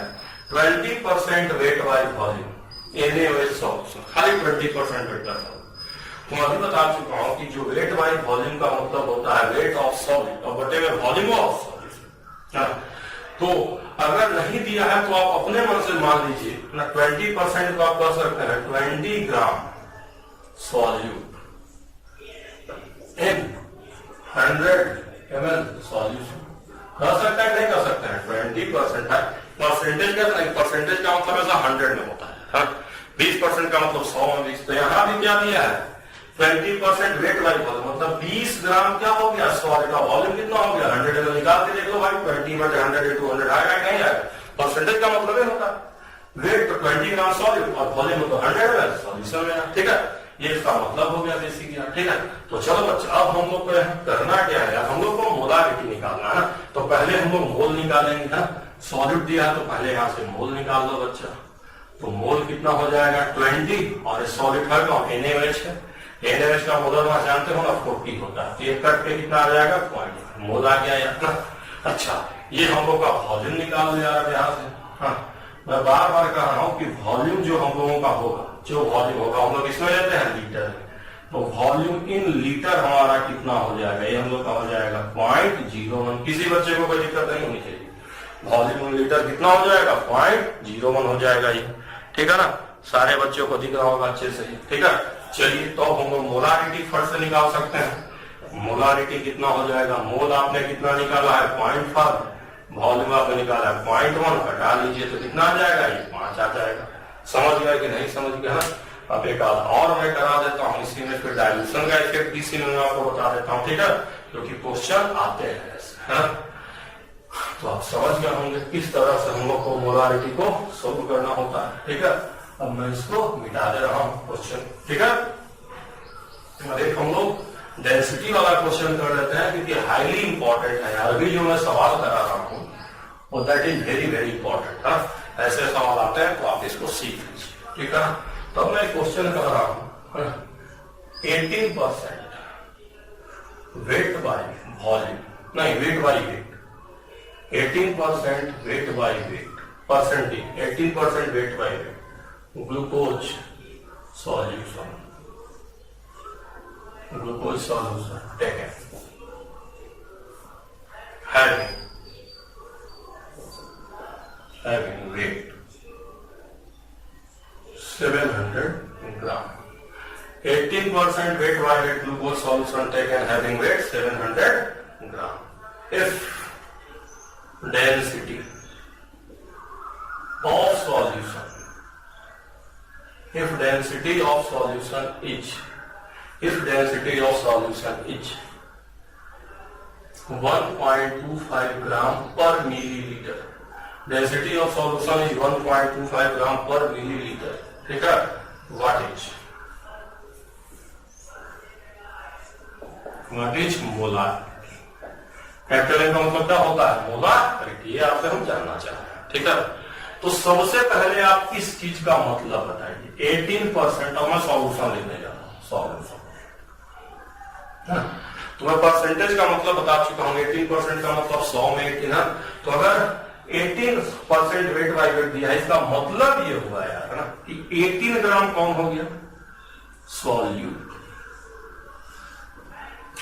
20% weight by volume NaOH solution, खाली 20% वेट बाय वॉल्यूम। मैं अभी बता चुका हूं कि जो वेट बाय वॉल्यूम का मतलब होता है वेट ऑफ सॉलिड और बटे में वॉल्यूम ऑफ सॉलिड। तो अगर नहीं दिया है तो आप अपने मन से मान लीजिए ना, 20% को आप कर सकते हैं 20 ग्राम सॉल्यूट इन 100 ml सॉल्यूशन। कर सकता है नहीं कर सकते हैं, 20% है। परसेंटेज का नहीं, परसेंटेज का मतलब ऐसा 100 में होता है, 20% का मतलब 100 में 20। तो यहाँ भी क्या दिया है 20% वेट बाय वॉल्यूम, मतलब 20 ग्राम क्या हो गया सॉलिड का वॉल्यूम कितना हो गया 100 ml। निकाल के देख लो भाई, 20/100 × 100 आएगा नहीं आएगा। परसेंटेज का मतलब ये होता है वेट तो 20 ग्राम सॉलिड और वॉल्यूम तो 100 ml सॉल्यूशन में। ठीक है, ये इसका मतलब हो गया बेसिक यार। ठीक है, तो चलो बच्चा, अब हम लोग को करना क्या है, हम लोग को मोलारिटी निकालना है। तो पहले हम लोग मोल निकालेंगे ना, सॉलिड दिया है तो पहले यहाँ से मोल निकाल दो बच्चा। तो मोल कितना हो जाएगा 20, और सॉलिड है कौन, NaOH है। NaOH का मोलर मास जानते हो ना 40 होता है, तो ये कट के कितना आ जाएगा 0.1 मोल आ गया यार। अच्छा, ये हम लोग का वॉल्यूम निकाल लिया यार यहाँ से। हाँ, मैं बार बार कह रहा हूँ कि वॉल्यूम जो हम लोगों का होगा, जो वॉल्यूम होगा हम लोग इसमें लेते हैं लीटर में, तो वॉल्यूम इन लीटर हमारा कितना हो जाएगा, ये हम लोग का हो जाएगा 0.01। किसी बच्चे को कोई दिक्कत नहीं होनी चाहिए, वॉल्यूम इन लीटर कितना हो जाएगा 0.01 हो जाएगा ये। ठीक है ना, सारे बच्चों को दिख रहा होगा अच्छे से। ठीक है, चलिए, तो हम लोग मोलारिटी फट से निकाल सकते हैं। मोलारिटी कितना हो जाएगा, मोल आपने कितना निकाला है 0.5, वॉल्यूम आपने निकाला है 0.1, घटा लीजिए तो कितना आ जाएगा, ये 5 आ जाएगा। समझ गया कि नहीं समझ गया? अब एक और मैं करा देता हूँ इसी में, फिर डायल्यूशन का इफेक्ट इसी में मैं आपको बता देता हूँ। ठीक है, क्योंकि क्वेश्चन आते हैं ऐसे, तो आप समझ गए होंगे किस तरह से हम लोग को मोलारिटी को सोल्व करना होता है। ठीक है, अब मैं इसको मिटा दे रहा हूँ क्वेश्चन। ठीक है, देख हम लोग डेंसिटी वाला क्वेश्चन कर लेते हैं क्योंकि हाईली इंपॉर्टेंट है। अभी जो मैं सवाल करा रहा हूं वो that is very very important. ऐसे सवाल आते हैं तो आप इसको सीख लीजिए, ठीक है। तो मैं क्वेश्चन कर रहा हूं 18% वेट बाय वॉल्यूम, नहीं weight by weight, 18% weight by weight, percentage 18% weight by weight glucose solution, glucose solution taken having weight 700 gram, 18% weight by weight glucose solution taken having weight 700 gram. If density of solution, if density of solution is, if density of solution is 1.25 gram per milliliter, density of solution is 1.25 gram per milliliter, ठीक है। what is molar? Capital का मतलब क्या होता है? Molar, ये आपसे हम जानना चाह रहे हैं, ठीक है। तो सबसे पहले आप इस चीज का मतलब बताइए। 18% और मैं सॉल्यूशन लिखने जा रहा हूं, सॉल्यूशन। तो मैं परसेंटेज का मतलब बता चुका हूं, 18% का मतलब 100 में 18 है। तो अगर 18% वेट बाय वेट दिया है, इसका मतलब ये हुआ यार है ना कि 18 ग्राम कौन हो गया? सॉल्यूट,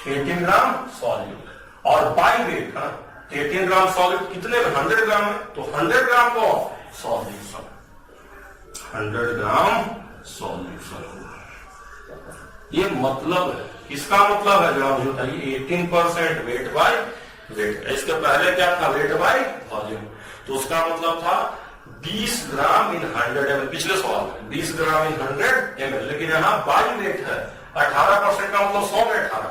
18 ग्राम सॉल्यूट। और बाय वेट है 18 ग्राम सॉल्यूट कितने में? 100 ग्राम है। तो 100 ग्राम को सॉल्यूशन, 100 ग्राम सॉल्यूशन, ये मतलब है। इसका मतलब है जरा मुझे बताइए 18% वेट बाय वेट। इसके पहले क्या था? Weight by volume. तो उसका मतलब था 20 ग्राम इन 100 ml, पिछले सवाल में 20 ग्राम इन 100 ml, लेकिन यहाँ बाय वेट है। 18% का मतलब 100 में 18,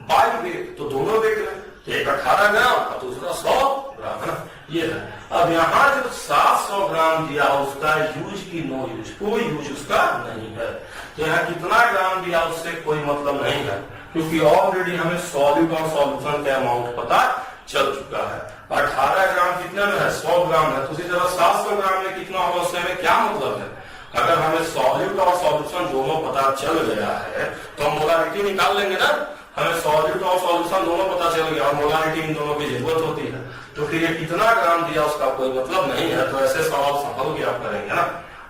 बाय वेट तो दोनों वेट में, एक 18 ग्राम और दूसरा 100 ग्राम, है ना, ये है। अब यहाँ जो 700 ग्राम दिया उसका यूज की नो यूज, कोई यूज उसका नहीं है। तो यहाँ कितना ग्राम दिया उससे कोई मतलब नहीं है, क्योंकि ऑलरेडी हमें सॉल्यूट और सॉल्यूशन का अमाउंट पता चल चुका है। 18 ग्राम कितने में है? 100 ग्राम है। तो उसी तरह 700 ग्राम में कितना होगा उससे हमें क्या मतलब है? अगर हमें सॉल्यूट और सॉल्यूशन दोनों पता चल गया है तो हम मोलारिटी निकाल लेंगे ना। हमें सॉल्यूट और सॉल्यूशन दोनों पता चल गया और मोलारिटी इन दोनों की जरूरत होती है। तो फिर ये कितना ग्राम दिया उसका कोई मतलब नहीं है। तो ऐसे सवाल सफल भी आप करेंगे ना,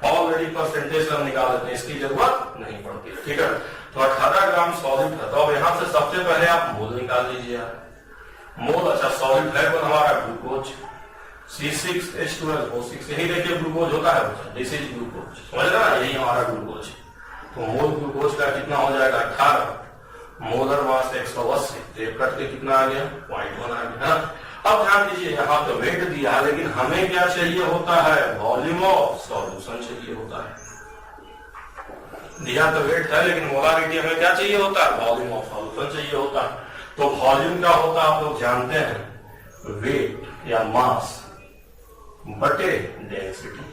ऑलरेडी परसेंटेज हम निकाल लेते हैं, इसकी जरूरत नहीं पड़ती है, ठीक है। तो 18 ग्राम सॉल्यूट है। तो अब यहाँ से सबसे पहले आप मोल निकाल लीजिए। मोल, अच्छा सॉल्यूट है कौन? हमारा ग्लूकोज, C6H12O6, यही देखिए ग्लूकोज होता है, दिस इज ग्लूकोज, समझ रहे ना, यही हमारा ग्लूकोज। तो मोल ग्लूकोज का कितना हो जाएगा? 18। मोलर मास 180, तो कट के कितना आ गया? 0.1 आ गया। अब ध्यान दीजिए यहाँ तो वेट दिया है, लेकिन हमें क्या चाहिए होता है? वॉल्यूम ऑफ सॉल्यूशन चाहिए होता है। दिया तो वेट है, लेकिन मोलारिटी हमें क्या चाहिए होता है? वॉल्यूम ऑफ सॉल्यूशन चाहिए होता है। तो वॉल्यूम क्या होता है आप लोग जानते हैं? वेट या मास बटे डेंसिटी।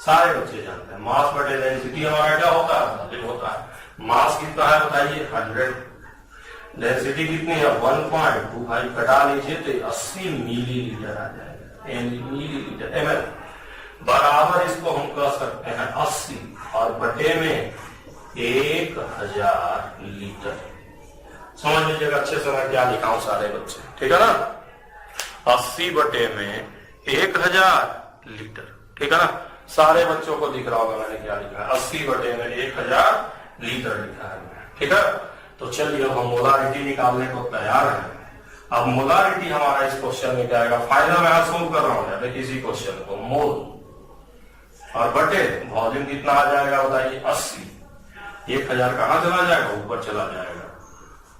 सारे बच्चे जानते हैं मास बटे डेंसिटी हमारा क्या होता है? वॉल्यूम होता है। मास कितना है बताइए? 100। डेंसिटी कितनी है? 1.25, घटा लीजिए तो 80 मिलीलीटर आ जाएगा, मिलीलीटर ml बराबर। इसको हम कह सकते हैं 80 और बटे में 1000 लीटर। समझ लीजिएगा अच्छे से मैं क्या लिखा हूं सारे बच्चे, ठीक है ना। 80 बटे में 1000 लीटर, ठीक है ना। सारे बच्चों को दिख रहा होगा मैंने क्या लिखा है, 80 बटे में 1000 लीटर लिखा है, ठीक है। तो चलिए हम मोलारिटी निकालने को तैयार है। अब मोलारिटी हमारा इस क्वेश्चन में क्या आएगा? फाइनल मैं सोल्व कर रहा हूं किसी क्वेश्चन को। मोल और बटे वॉल्यूम कितना आ जाएगा बताइए? 80। 1000 कहां चला जाएगा? ऊपर चला जाएगा।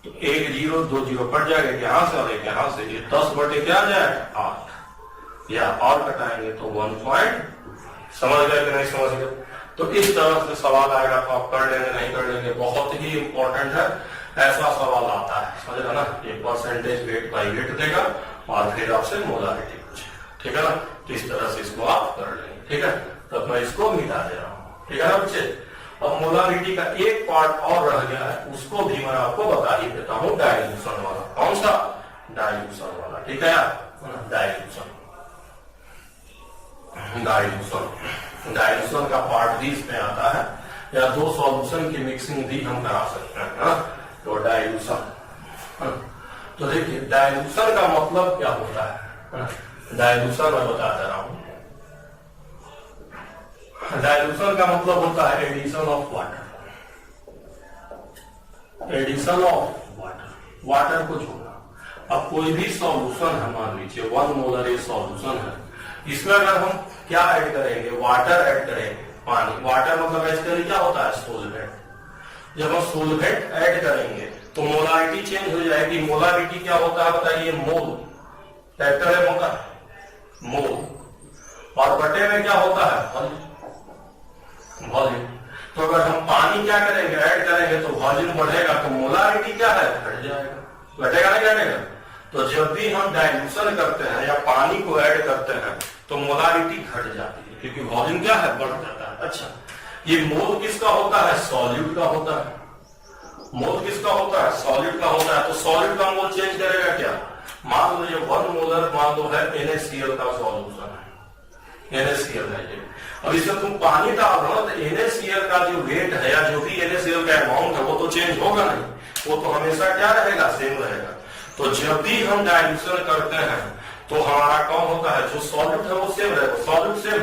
तो 1 0 2 0 कट जाएगा, यहां से और एक यहां से। 10 बटे क्या आ जाएगा? 8। या और कटाएंगे तो 1 पॉइंट। समझ गए कि नहीं समझ गए? तो इस तरह से सवाल आएगा तो आप कर लेंगे, नहीं कर लेंगे, बहुत ही इंपॉर्टेंट है। ऐसा सवाल आता है, समझ रहे ना। ये परसेंटेज वेट बाई वेट देगा और फिर आपसे मोलारिटी पूछेगा, ठीक है ना। तो इस तरह से इसको आप कर लेंगे, ठीक है। तो मैं इसको मिटा दे रहा हूँ, ठीक है ना बच्चे। अब मोलारिटी का एक पार्ट और रह गया है, उसको भी मैं आपको बता ही देता हूं, डाइल्यूशन वाला। कौन सा? डाइल्यूशन वाला। ठीक है यार, डाइल्यूशन। डाइल्यूशन का पार्ट भी इसमें आता है, या दो सॉल्यूशन की मिक्सिंग भी हम करा सकते हैं। तो डाइल्यूशन, तो देखिए डाइल्यूशन का मतलब क्या होता है? डाइल्यूशन मैं बता दे रहा हूं। डाइल्यूशन का मतलब होता है addition of water. Addition of water, water को छोड़ना। अब कोई भी सॉल्यूशन है, मान लीजिए 1 मोलर एक सॉल्यूशन है, इसमें अगर हम क्या ऐड करेंगे? वाटर ऐड करेंगे, पानी। वाटर मतलब बेसिकली क्या होता है? सोलवेंट। जब हम सोलवेंट ऐड करेंगे तो मोलारिटी चेंज हो जाएगी। मोलारिटी क्या होता है बताइए? मोल। कैपिटल एम होता है मोल, और बटे में क्या होता है? वॉल्यूम। तो अगर हम पानी क्या करेंगे? ऐड करेंगे तो वॉल्यूम बढ़ेगा, तो मोलारिटी क्या है? घट जाएगा। घटेगा नहीं घटेगा? तो जब भी हम डाइल्यूशन करते हैं या पानी को ऐड करते हैं तो मोलारिटी घट जाती है, क्योंकि वॉल्यूम क्या है? बढ़ जाता है। अच्छा, ये मोल किसका होता है? सॉल्यूट का होता है। मोल किसका होता है? सॉल्यूट का होता है। तो सॉल्यूट का मोल चेंज करेगा क्या? मान लो ये 1 मोलर मान लो है NaCl का सॉल्यूशन है, NaCl है ये। अब इसमें तुम पानी डाल रहे हो तो NaCl का जो वेट है या जो भी NaCl का अमाउंट है वो तो चेंज होगा नहीं, वो तो हमेशा क्या रहेगा? सेम रहेगा। तो जब भी हम डाइल्यूशन करते हैं तो हमारा कौन होता है? जो सॉल्यूट है वो सेम रहेगा। सॉल्यूट सेम,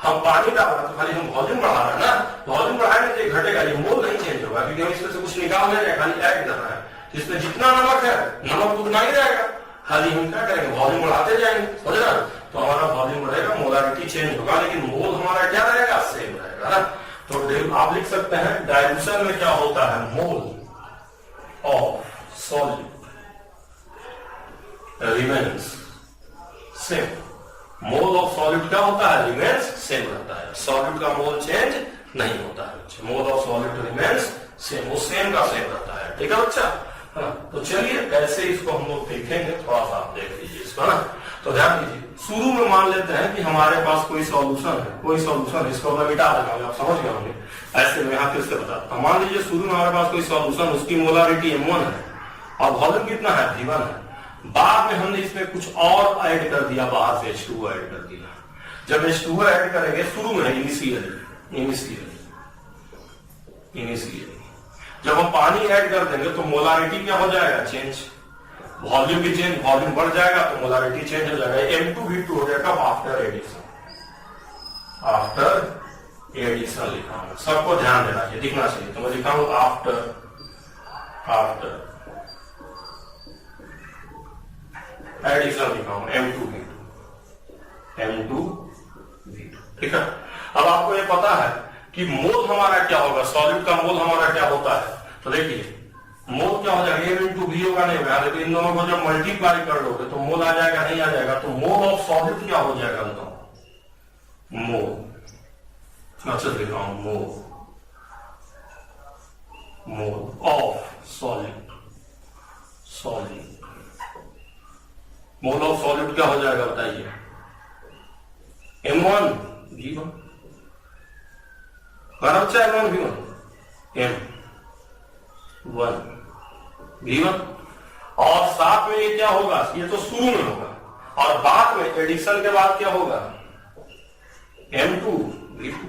हम पानी डाल रहे हैं तो खाली हम वॉल्यूम बढ़ा रहे हैं ना, वॉल्यूम बढ़ाएंगे तो घटेगा, ये मोल नहीं चेंज होगा, क्योंकि हम इसमें से कुछ निकाल ले रहे हैं, खाली ऐड कर रहे हैं। इसमें जितना नमक है, नमक उतना ही रहेगा, खाली हम क्या करेंगे? वॉल्यूम बढ़ाते जाएंगे, समझ रहे हैं? तो हमारा वॉल्यूम बढ़ेगा, मोलारिटी चेंज होगा, लेकिन मोल हमारा क्या रहेगा? सेम रहेगा ना। तो आप लिख सकते हैं डाइल्यूशन में क्या होता है? Mole of solute remains same. Mole of solute क्या होता है? रिमेन्स सेम रहता है। सॉल्यूट का मोल चेंज नहीं होता है। Mole of solute remains same, वो सेम का सेम रहता है। ठीक है बच्चा? तो चलिए कैसे इसको हम लोग देखेंगे, थोड़ा सा आप देख लीजिए इसको ना। तो ध्यान दीजिए, शुरू में मान लेते हैं कि हमारे पास कोई सॉल्यूशन है, कोई सॉल्यूशन है, इसको मैं मिटा देता हूँ, आप समझ गए होंगे। ऐसे मैं यहाँ फिर से बताता हूँ। मान लीजिए शुरू में हमारे पास कोई सॉल्यूशन, उसकी मोलारिटी M1 है और वॉल्यूम कितना है? V1 है। बाद में हमने इसमें कुछ और ऐड कर दिया, बाहर से H2O ऐड कर दिया। जब H2O ऐड करेंगे, शुरू में इनिशियली जब हम पानी ऐड कर देंगे तो मोलारिटी क्या हो जाएगा? चेंज। वॉल्यूम भी चेंज, वॉल्यूम बढ़ जाएगा तो मोलारिटी चेंज हो जाएगा। M2V2 हो जाएगा आफ्टर एडिशन। आफ्टर एडिशन लिखा हूं, सबको ध्यान देना चाहिए, दिखना चाहिए। तो मैं लिखा हूं आफ्टर एडिशन लिखा हूं M2V2। ठीक है? अब आपको ये पता है कि मोल हमारा क्या होगा? सॉल्यूट का मोल हमारा क्या होता है? तो देखिए मोल क्या हो जाएगा? M into V होगा, नहीं होगा, लेकिन इन दोनों को जब मल्टीप्लाई कर लोगे तो मोल आ जाएगा, नहीं आ जाएगा? तो मोल ऑफ सॉल्यूट क्या हो जाएगा? बताओ, मोल। अच्छा लिख रहा हूं मोल of solute. Mole of solute क्या हो जाएगा बताइए? M1 V1 बराबर M1 V1 M1 V1। और साथ में ये क्या होगा? ये तो शुरू में होगा, और बाद में एडिशन के बाद क्या होगा? M2 V2।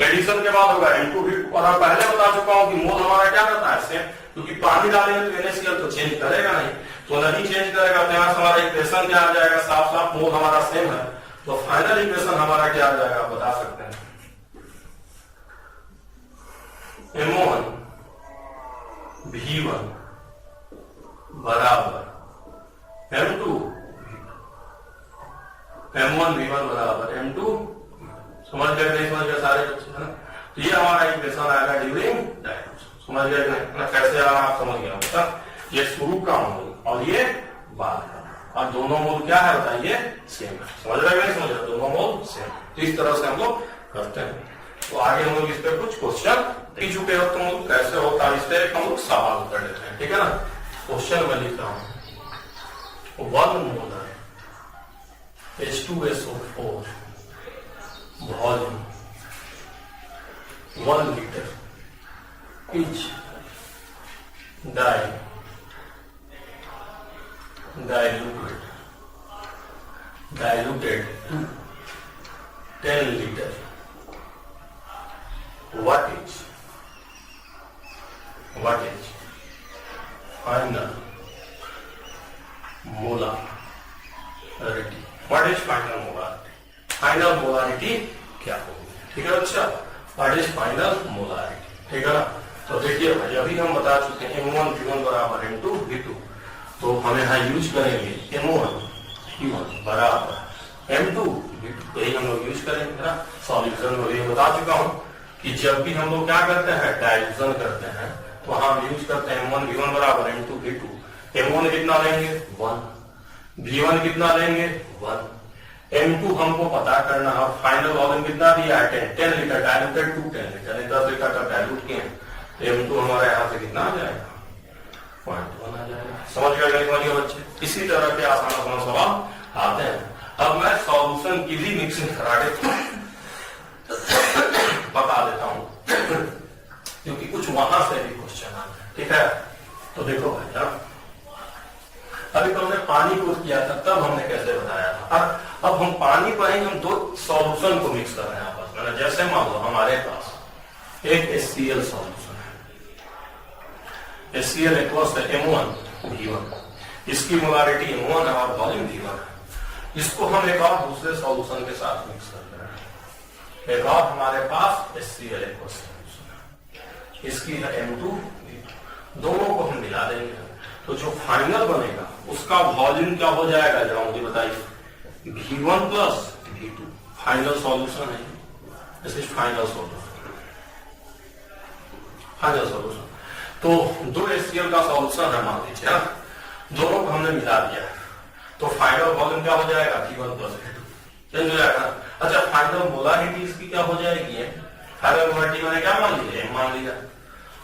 एडिशन के बाद होगा M2 V2। और मैं पहले बता चुका हूं कि मोल हमारा क्या रहता है? सेम, क्योंकि पानी डालेंगे तो NaCl तो चेंज करेगा नहीं, तो नहीं चेंज करेगा तो यहां से हमारा इक्वेशन क्या आ जाएगा? साफ साफ मोल हमारा सेम है, तो फाइनल इक्वेशन हमारा क्या आ जाएगा? आप बता सकते हैं M1 V1 बराबर M2 M1 V1 बराबर M2। समझ गए नहीं? समझ गए सारे बच्चे, है ना? तो ये हमारा इक्वेशन आएगा ड्यूरिंग डाइल्यूशन। समझ गए नहीं? कैसे आना आप समझ गए होगा। ये शुरू का मोल और ये बाद का, और दोनों मोल क्या है बताइए? सेम है। समझ रहे हैं? समझ रहे? दोनों मोल सेम। तो इस तरह से हम लोग करते हैं। तो आगे हम लोग इस पर कुछ क्वेश्चन देख चुके हो, तुम लोग कैसे होता है इस पर हम लोग सवाल कर लेते हैं। ठीक है ना? क्वेश्चन में लिख रहा हूं 1 molar H2SO4 volume 1 liter each diluted to 10 liter. What is final molarity? What is final molarity? Final molarity क्या होगी? ठीक है अच्छा, what is final molarity? ठीक है ना? तो देखिए भाई, अभी हम बता चुके हैं M1 V1 बराबर M2 V2, तो हम यहाँ यूज करेंगे M1 V1 बराबर M2 V2, यही हम लोग यूज करेंगे ना सॉल्यूशन में। ये बता चुका हूँ कि जब भी हम लोग क्या करते हैं, डाइल्यूशन करते हैं, तो हम यूज करते हैं M1 V1 बराबर M2 V2। M1 कितना लेंगे 1, V1 कितना लेंगे 1, M2 हमको पता करना है, फाइनल वॉल्यूम कितना दिया है 10 litre, diluted to 10 litre, 10 litre का डाइल्यूट किए, M2 हमारा यहाँ से कितना आ जाएगा 0.1 आ जाएगा। समझ गए बच्चे? इसी तरह के आसान सवाल आते हैं। अब मैं सॉल्यूशन की भी मिक्सिंग करा के बता देता हूं, क्योंकि कुछ वहां से भी क्वेश्चन आते हैं। ठीक है, तो देखो भाई, अभी तो हमने पानी को किया था, तब हमने कैसे बताया था। अब हम पानी पर ही हम दो सॉल्यूशन को मिक्स कर रहे हैं आपस में। जैसे मान लो हमारे पास एक HCl सॉल्यूशन है, HCl इक्वल्स M1 V1, इसकी मोलारिटी M1 है और वॉल्यूम V1 है। इसको हम एक और दूसरे सॉल्यूशन के साथ मिक्स कर रहे हैं। एक और हमारे पास HCl इक्वल्स सॉल्यूशन है, इसकी है M2 V2, दोनों को हम मिला देंगे, तो जो फाइनल बनेगा उसका वॉल्यूम क्या हो जाएगा, जरा मुझे बताइए, V1 plus V2। Final solution है, दिस इज फाइनल सॉल्यूशन। तो दो HCl का सॉल्यूशन है मान लीजिए, दोनों को हमने मिला दिया, तो फाइनल वॉल्यूम क्या हो जाएगा V1 प्लस V2, चेंज हो जाएगा। अच्छा, फाइनल मोलारिटी इसकी क्या हो जाएगी, फाइनल मोलारिटी मैंने क्या मान लिया, M मान लिया है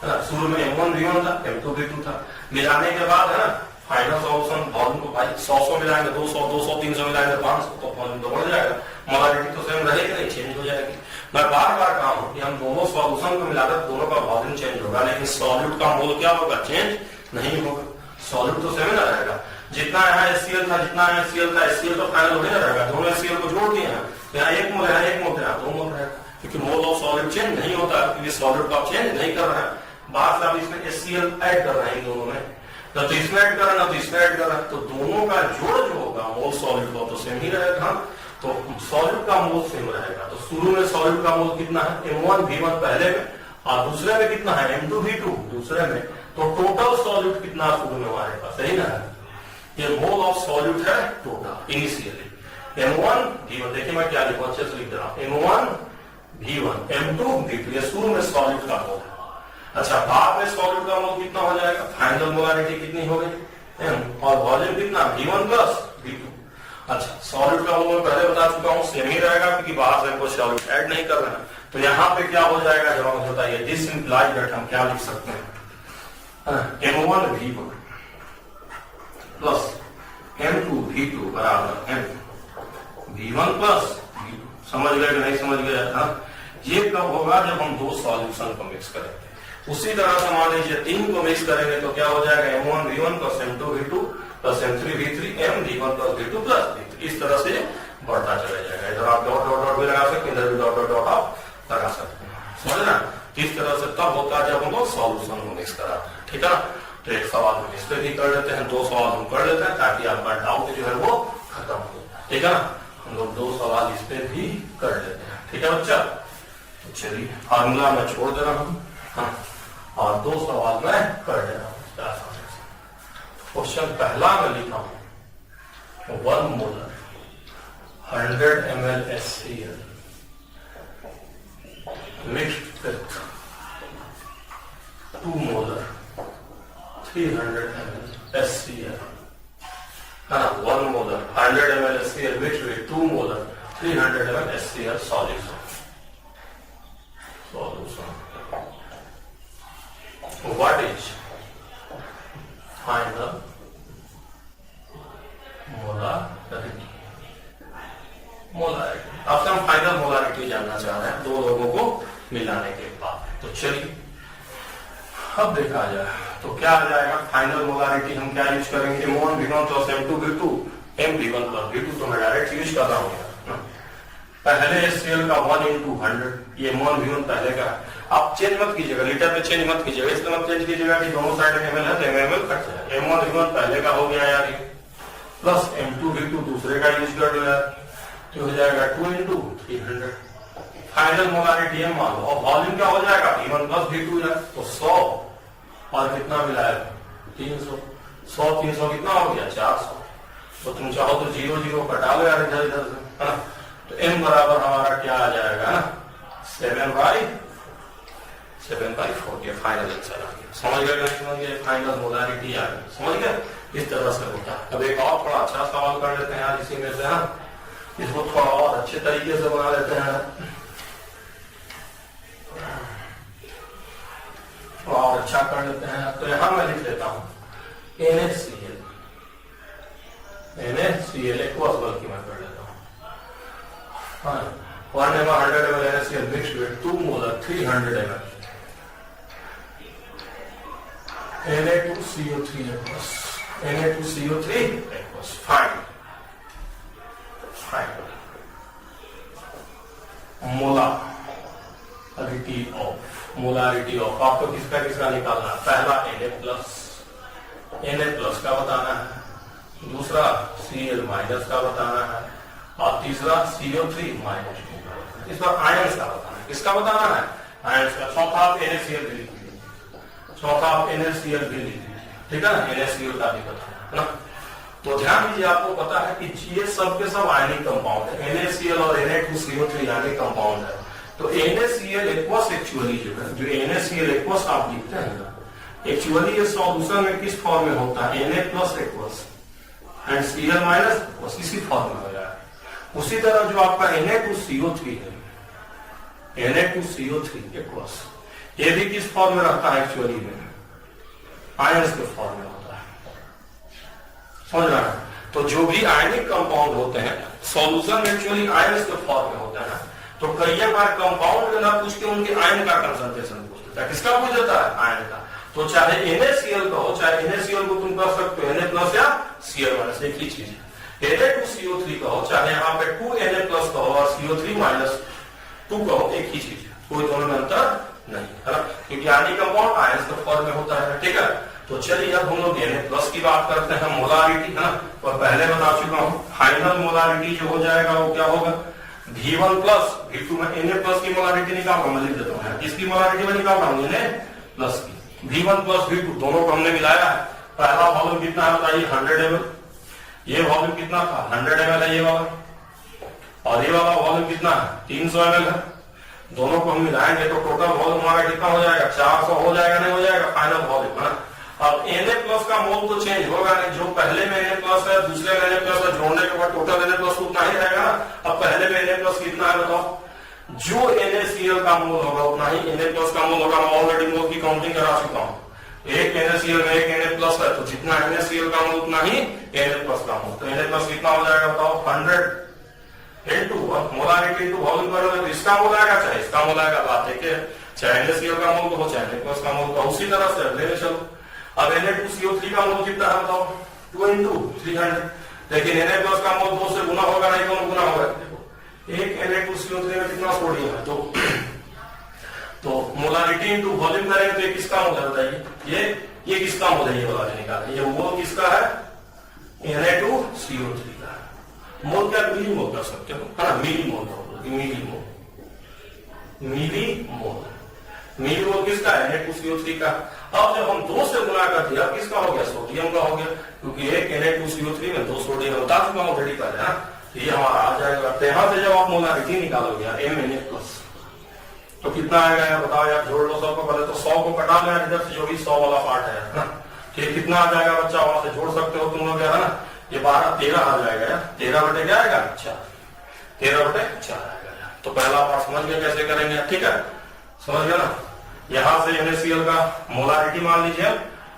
ना। शुरू में M1 V1 था, M2 V2 था, मिलाने के बाद है ना फाइनल सॉल्यूशन वॉल्यूम को भाई 100 मिलाएंगे, 200 200 300 मिलाएंगे 500, तो वॉल्यूम तो बढ़ जाएगा, मोलारिटी तो सेम रहेगी नहीं, चेंज हो जाएगी। मैं बार बार कहा हूं कि हम दोनों सॉल्यूशन को मिलाकर दोनों का वॉल्यूम चेंज होगा, लेकिन सॉल्यूट का मोल क्या होगा, चेंज नहीं होगा। सॉल्यूट तो सेम ना रहेगा, जितना यहाँ HCl था जितना यहाँ HCl था, HCl तो फाइनल हो रहेगा। दोनों HCl को जोड़ दिए हैं, यहाँ एक मोल है, एक मोल है, 2 मोल रहेगा, क्योंकि मोल ऑफ सॉल्यूट चेंज नहीं होता, क्योंकि सॉल्यूट का चेंज नहीं कर रहा है। बात से आप इसमें HCl ऐड कर रहे हैं इन दोनों में, ना तो इसमें ऐड कर रहे हैं ना तो इसमें ऐड कर रहे हैं, तो दोनों का जोड़ जो होगा मोल सॉल्यूट का तो सेम ही रहेगा। तो सॉल्यूट का मोल सेम रहेगा। तो शुरू में सॉल्यूट का मोल कितना है, M1 V1 पहले में, और दूसरे में कितना है M2 V2 दूसरे में। तो टोटल सॉल्यूट कितना शुरू में हमारे पास, सही ना है, ये मोल ऑफ सॉल्यूट है टोटल इनिशियली M1 V1। देखिए मैं क्या लिखूं, अच्छे से लिख रहा हूं, M1 V1 M2 V2, ये शुरू में सॉल्यूट का मोल। अच्छा, बाद में सॉल्यूट का मोल कितना हो जाएगा, फाइनल मोलारिटी कितनी हो गई M, और वॉल्यूम कितना V1 प्लस V2। अच्छा, सॉल्यूट का मोल पहले बता चुका हूं सेम ही रहेगा, क्योंकि बाहर से कोई सॉल्यूट ऐड नहीं कर रहे हैं। तो यहाँ पे क्या हो जाएगा, जब मुझे बताइए, दिस इंप्लाइज दैट हम क्या लिख सकते हैं, M1 V1 plus M2 V2 बराबर M V1 प्लस V2। समझ गए कि नहीं समझ गए? ये कब होगा, जब हम दो सॉल्यूशन को मिक्स करेंगे। उसी तरह से मान लीजिए 3 को मिक्स करेंगे तो क्या हो जाएगा, M1 V1 plus M2 V2 plus M3 V3 M V1 plus V2 plus V3। इस तरह से बढ़ता चला जाएगा। इधर आप डॉट डॉट डॉट भी लगा सकते हैं, इधर भी डॉट डॉट डॉट आप लगा सकते हैं। समझ ना, इस तरह से तब होता है जब हम लोग सॉल्यूशन को मिक्स कराते हैं। ठीक है ना, तो एक सवाल हम इस पे भी कर लेते हैं, 2 सवाल हम कर लेते हैं, ताकि आपका डाउट जो है वो खत्म हो। ठीक है ना, हम लोग 2 सवाल इस पे भी कर लेते हैं। ठीक है बच्चा, तो चलिए फार्मूला मैं छोड़ दे रहा हूँ, हाँ, और 2 सवाल मैं कर दे रहा हूँ। क्वेश्चन पहला मैं लिखा हूं, 1 molar 100 ml HCl mixed with 2 molar 300 ml HCl, है ना, 1 molar 100 ml HCl mixed with 2 molar 300 ml HCl solution. What is final molarity? आपसे हम फाइनल मोलारिटी तो चलिए अब देखा जाए तो क्या आ जाएगा फाइनल मोलारिटी हम क्या यूज करेंगे M1 V1 plus M2 V2 M V1 plus V2 तो मैं डायरेक्ट यूज कर रहा हूँ पहले HCl का 1 into 100 ये M1 V1 पहले का आप चेंज मत कीजिएगा लीटर पे चेंज मत कीजिएगा इसलिए मत चेंज कीजिएगा कि दोनों साइड में ml है तो ml कट जाए M1 V1 पहले का हो गया यार ये प्लस M2 V2 दूसरे का यूज कर लो यार तो हो जाएगा 2 into 300 फाइनल मोलारिटी है मान लो और वॉल्यूम क्या हो जाएगा V1 प्लस V2 यार तो 100 और कितना मिलाया 300 100 300 कितना हो गया 400 तो तुम चाहो तो 0 0 कटा लो यार इधर इधर से है ना तो m बराबर हमारा क्या आ जाएगा ना 7/4 ये फाइनल आंसर आ गया समझ गए फाइनल मोलारिटी आ गई समझ गए इस तरह से होता है। अब एक और थोड़ा अच्छा सवाल कर लेते हैं यार इसी में से है इसको थोड़ा और अच्छे तरीके से बना लेते हैं और अच्छा कर लेते हैं तो यहां मैं लिख लेता हूं NaCl एक और बल्कि मैं कर लेता हूं 1 ml 100 ml NaCl mixed with 2 molar 300 ml Na2CO3 aqueous Na2CO3 aqueous fine molarity of आपको किसका किसका निकालना है पहला Na प्लस का बताना है दूसरा Cl माइनस का बताना है और तीसरा CO3 माइनस इस बार आयंस का बताना है किसका बताना है आयंस का चौथा आप NaCl भी लिख लीजिए ठीक है ना NaCl का भी बताना है ना तो ध्यान दीजिए आपको पता है कि ये सब के सब आयनिक कंपाउंड है NaCl और Na2CO3 आयनिक कंपाउंड है तो NaCl एक्वस एक्चुअली जो NaCl एक्वस आप लिखते हैं ना एक्चुअली ये सॉल्यूशन में किस फॉर्म में होता है Na plus aqueous and Cl minus aqueous इसी फॉर्म में हो जाए उसी तरह जो आपका Na2CO3 है Na2CO3 एक्वस ये भी किस फॉर्म में रहता है एक्चुअली में आयंस के फॉर्म में होता है समझ रहा है तो जो भी आयनिक कंपाउंड होते हैं सॉल्यूशन एक्चुअली आयंस के फॉर्म में होता है तो कई बार कंपाउंड ना पूछ के उनके आयन का कंसंट्रेशन पूछ देता है किसका पूछ देता है आयन का तो चाहे NaCl का हो चाहे NaCl को तुम कर सकते हो Na प्लस या Cl माइनस एक ही चीज है Na2CO3 का हो चाहे यहाँ पे 2Na प्लस का हो और CO3 माइनस 2 का हो एक ही चीज है कोई दोनों में अंतर नहीं है ना क्योंकि आयनिक कंपाउंड आयंस के फॉर्म में होता है ठीक है तो चलिए अब हम लोग Na प्लस की बात करते हैं मोलारिटी है ना और पहले बता चुका हूँ फाइनल मोलारिटी जो हो जाएगा वो क्या होगा V1 प्लस V2 में Na प्लस की मोलारिटी निकाल रहा हूँ मैं लिख देता हूँ इसकी मोलारिटी में निकाल रहा हूँ Na प्लस की V1 प्लस V2 दोनों को हमने मिलाया है पहला वॉल्यूम कितना है बताइए 100 ml ये वॉल्यूम कितना था 100 ml है ये वाला और ये वाला वॉल्यूम कितना है 300 ml है दोनों को हम मिलाएंगे तो टोटल वॉल्यूम हमारा कितना हो जाएगा 400 हो जाएगा नहीं हो जाएगा फाइनल वॉल्यूम है अब Na प्लस का मोल तो चेंज होगा नहीं जो पहले में Na प्लस है दूसरे में Na प्लस है जोड़ने के बाद टोटल Na प्लस उतना ही रहेगा अब पहले में Na प्लस कितना है बताओ जो NaCl का मोल होगा उतना ही Na प्लस का मोल होगा मैं ऑलरेडी मोल की काउंटिंग करा चुका हूँ एक NaCl में एक Na प्लस है तो जितना NaCl का मोल उतना ही Na प्लस का मोल तो Na प्लस कितना हो जाएगा बताओ 100 into मोलारिटी into वॉल्यूम करोगे तो इसका मोल आएगा चाहे इसका मोल आएगा बात है चाहे NaCl का मोल हो चाहे Na प्लस का मोल उसी तरह से लेने चलो अब Na2CO3 का मोल कितना है बताओ 2 into 300 लेकिन Na प्लस का मोल 2 से गुना होगा नहीं कौन गुना होगा एक Na2CO3 में कितना सोडियम है तो मोलारिटी इनटू वॉल्यूम करेंगे तो ये किसका मोल है बताइए ये किसका मोल है ये वाला निकालें ये मोल किसका है Na2CO3 का मोल क्या मिली मोल कर सकते हो है ना मिली मोल किसका है Na2CO3 का अब जब हम 2 से गुना कर दिया किसका हो गया सोडियम का हो गया क्योंकि एक Na2CO3 में 2 सोडियम बता चुका हूं ऑलरेडी पहले ना ये हमारा आ जाएगा तो यहाँ से जब आप मोलारिटी निकालोगे यार Na प्लस तो कितना आएगा यार बताओ यार जोड़ लो सबको पहले तो 100 को कटा लो यार इधर से जो भी 100 वाला पार्ट है ना ठीक कितना आ जाएगा बच्चा वहां से जोड़ सकते हो तुम लोग यार ना ये 12 13 आ जाएगा यार 13 बटे क्या आएगा 13 बटे 4 आएगा यार तो पहला पार्ट समझ गए कैसे करेंगे ठीक है समझ गए ना यहाँ से NaCl का मोलारिटी मान लीजिए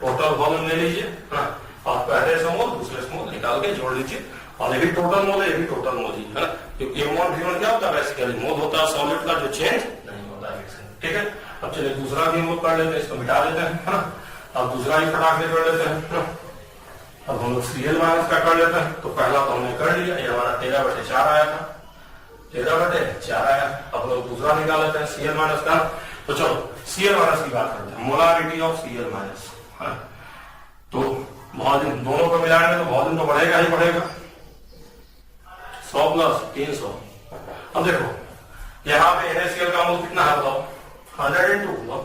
टोटल वॉल्यूम ले लीजिए ना और पहले से मोल दूसरे से मोल निकाल के जोड़ लीजिए और ये भी टोटल मोल है ये भी टोटल मोल ही है ना क्योंकि M1 V1 क्या होता है बेसिकली मोल होता है सॉलिड का जो चेंज नहीं होता है ठीक है अब चलिए दूसरा भी हम लोग कर लेते हैं, इसको मिटा देते हैं, है ना। अब दूसरा ही फटाक से कर लेते हैं, है ना। अब हम लोग सीएल माइनस का कर लेते हैं। तो पहला तो हमने कर लिया, ये हमारा 13/4 आया था, 13/4 आया। अब लोग दूसरा निकाल लेते हैं सीएल माइनस का। तो चलो सीएल माइनस की बात करते हैं, मोलारिटी ऑफ सीएल माइनस। तो वॉल्यूम दोनों को मिलाएंगे तो वॉल्यूम तो बढ़ेगा ही बढ़ेगा, 100 प्लस 300। अब देखो यहाँ पे NaCl का मोल कितना है बताओ, 102।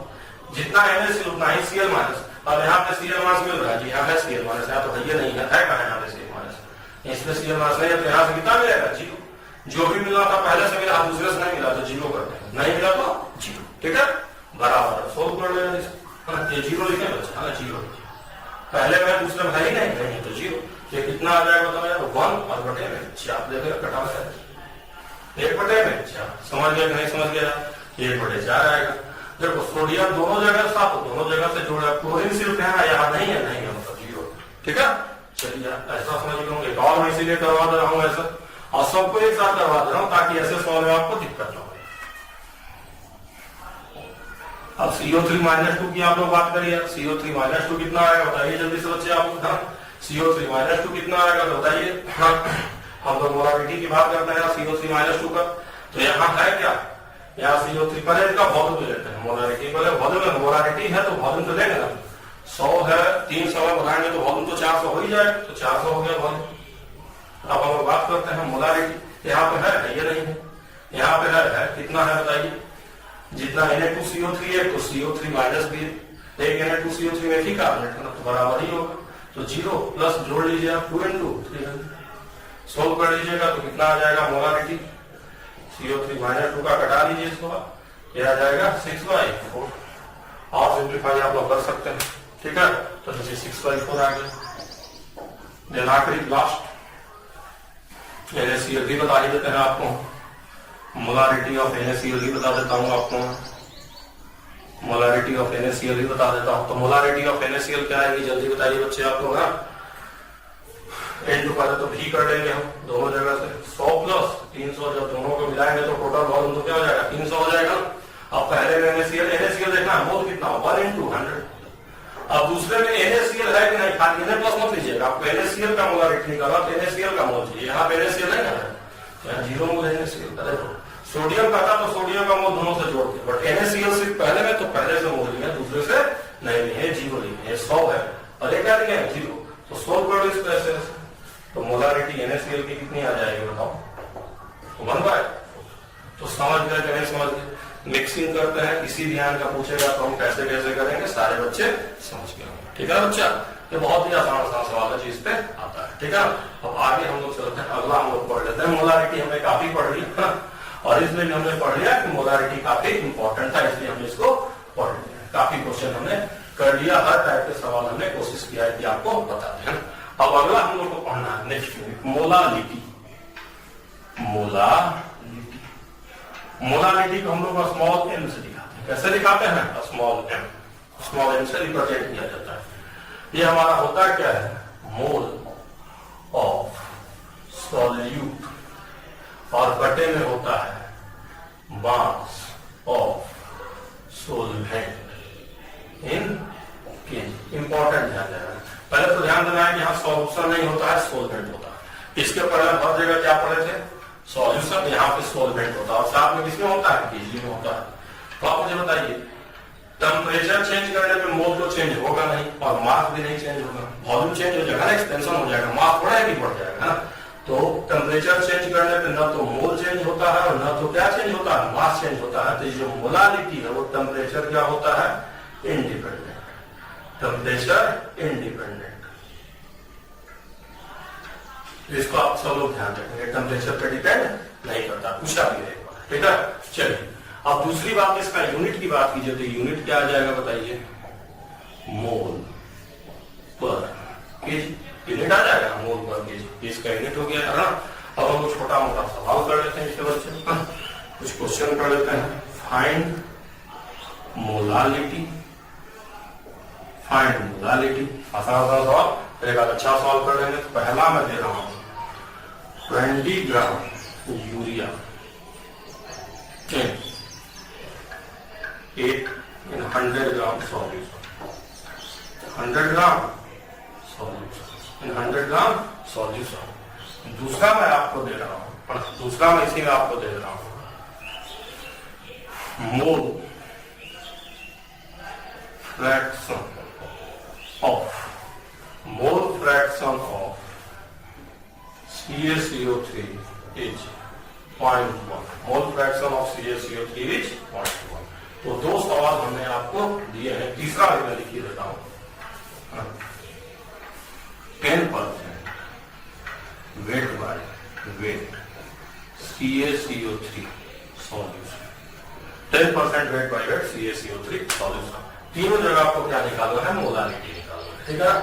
जितना NaCl उतना ही Cl माइनस। अब यहाँ पे Cl माइनस मिल रहा है जी, यहाँ है Cl माइनस, यहाँ तो ये नहीं है कहाँ यहाँ पे Cl माइनस, इसमें Cl माइनस नहीं है। तो यहाँ से कितना मिलेगा, 0। जो भी मिलना था पहले से मिला, दूसरे से नहीं मिला तो 0 करते हैं, नहीं मिला तो 0, ठीक है, बराबर 100 कर लेना। ये 0 लिखे बच्चा, 0 पहले में दूसरे में है ही नहीं तो 0। ये कितना आ जाएगा बताओ यार, 1 और बटे में 4 देखो कटा है, 1/4। समझ गया नहीं समझ गया, 1/4 आएगा। देखो सोडियम दोनों जगह साथ, दोनों जगह से जोड़ा, क्लोरीन सिर्फ यहाँ नहीं है, नहीं है मतलब 0, ठीक है। चलिए ऐसा समझ लो, एक और मैं इसीलिए करवा दे रहा हूँ ऐसा, और सबको एक साथ करवा दे रहा हूँ ताकि ऐसे सॉल्व में आपको दिक्कत ना हो। अब CO3-2 की आप लोग बात करिए, CO3-2 कितना आएगा बताइए जल्दी से बच्चे आप। CO3-2 कितना आएगा तो बताइए। हम लोग मोलारिटी की बात करते हैं CO3-2 का। तो यहाँ है क्या, यहाँ CO3 पहले इसका वॉल्यूम लेते हैं, मोलारिटी पहले वॉल्यूम, मोलारिटी है तो वॉल्यूम तो लेंगे ना। 100 है, 300 में बढ़ाएंगे तो वॉल्यूम तो 400 हो ही जाएगा, तो 400 हो गया वॉल्यूम। अब हम लोग बात करते हैं मोलारिटी, यहाँ पे है ये नहीं है, यहाँ पे है कितना है बताइए। जितना Na2CO3 है तो CO3 माइनस भी एक Na2CO3 में ही कार्बोनेट है ना, तो बराबर ही होगा। तो 0 प्लस जोड़ लीजिए आप 2 × 300, सोल्व कर लीजिएगा तो कितना आ जाएगा मोलारिटी। CO3-2 का कटा लीजिए इसको, ये आ जाएगा 6/4। और सिंप्लीफाई आप लोग कर सकते हैं, ठीक है। तो जैसे 6/4 आ गया। देन आखिरी लास्ट NaCl भी बता ही देते हैं आपको, मोलारिटी ऑफ NaCl भी बता देता हूँ आपको, मोलारिटी ऑफ NaCl भी बता देता हूँ। तो मोलारिटी ऑफ NaCl क्या आएगी जल्दी बताइए बच्चे आप लोग। N2 पहले तो भी कर लेंगे हम दोनों जगह से, 100 प्लस 300, जब दोनों को मिलाएंगे तो टोटल वॉल्यूम तो क्या हो जाएगा, 300 हो जाएगा। अब पहले में NaCl देखना है, मोल कितना, 1 × 100। अब दूसरे में NaCl है कि नहीं, खाली Na प्लस मत लीजिएगा, आपको NaCl का मोलारिटी निकालना तो NaCl का मोल चाहिए। यहाँ पे NaCl नहीं है, यहाँ 0 मोल NaCl का। देखो सोडियम का था तो सोडियम का मोल दोनों से जोड़ के, बट NaCl सिर्फ पहले में तो पहले से मोल लिया, दूसरे से नहीं लिए, 0 लिए, 100 है और ये क्या लिया है 0। तो 100 कर इसको ऐसे, तो मोलारिटी NaCl की कितनी आ जाएगी बताओ, 1/। तो समझ गए कि नहीं समझ गए। मिक्सिंग करते हैं, किसी ध्यान का पूछेगा तो हम कैसे कैसे करेंगे, सारे बच्चे समझ गए, ठीक है बच्चा। ये बहुत ही आसान सवाल है जिस पे आता है, ठीक है। अब आगे हम लोग चलते हैं, अगला हम लोग पढ़ लेते हैं। मोलारिटी हमने काफी पढ़ ली और इसलिए भी हमने पढ़ लिया कि मोलारिटी काफी इंपॉर्टेंट था, इसलिए हमने इसको पढ़ लिया। काफी क्वेश्चन हमने कर लिया, हर टाइप के सवाल हमने कोशिश किया है कि आपको बता दें। अब अगला हम लोग को पढ़ना है नेक्स्ट यूनिट, मोलालिटी। मोलालिटी को हम लोग स्मॉल m से दिखाते हैं। कैसे दिखाते हैं, स्मॉल m से रिप्रेजेंट किया जाता है। ये हमारा होता क्या है, मोल ऑफ सॉल्यूट, और बटे में होता है mass of सोल्वेंट in KG. Important ध्यान देना, पहले तो ध्यान देना है कि यहाँ सॉल्यूशन नहीं होता है, सोल्वेंट होता है। इसके पहले हर जगह क्या पढ़े थे, सॉल्यूशन, यहाँ पे सोल्वेंट होता है, और साथ में किसमें होता है, केजी में होता है। तो आप मुझे बताइए, टेम्परेचर चेंज करने पे मोल तो चेंज होगा नहीं और मास भी नहीं चेंज होगा, वॉल्यूम चेंज हो जाएगा ना, एक्सपेंशन हो जाएगा, मास थोड़ा ही बढ़ जाएगा ना। तो टेम्परेचर चेंज करने पे न तो मोल चेंज होता है और न तो क्या चेंज होता है, मास चेंज होता है। तो जो मोलालिटी है वो टेम्परेचर क्या होता है, इंडिपेंडेंट, टेम्परेचर इंडिपेंडेंट। इसको आप सब लोग ध्यान रखेंगे, टेम्परेचर पे डिपेंड नहीं करता, पूछा भी है, ठीक है। चलिए अब दूसरी बात, इसका यूनिट की बात कीजिए तो यूनिट क्या आ जाएगा बताइए, मोल पर केजी, यूनिट आ जाएगा मोल पर केजी, इसका यूनिट हो गया है ना। अब हम छोटा मोटा सवाल कर लेते हैं इसके बच्चे, कुछ क्वेश्चन कर लेते हैं। फाइंड मोलालिटी, फाइंड मोलालिटी, आसान सवाल, एक अच्छा सवाल कर लेंगे। तो पहला मैं दे रहा हूं 20 gram urea 1 in 100 gram solution, 100 gram solution in 100 gram solution. दूसरा मैं आपको दे रहा हूं, दूसरा मैं इसी में आपको दे रहा हूं, mole fraction of CaCO3 is 0.1, mole fraction of CaCO3 is 0.1। तो दो सवाल हमने आपको दिए हैं, तीसरा मैं लिख ही देता हूं। 10% weight by weight CaCO3 solution, 10% weight by weight CaCO3 solution. तीनों जगह आपको क्या निकालना है? मोलालिटी निकालना है, ठीक है।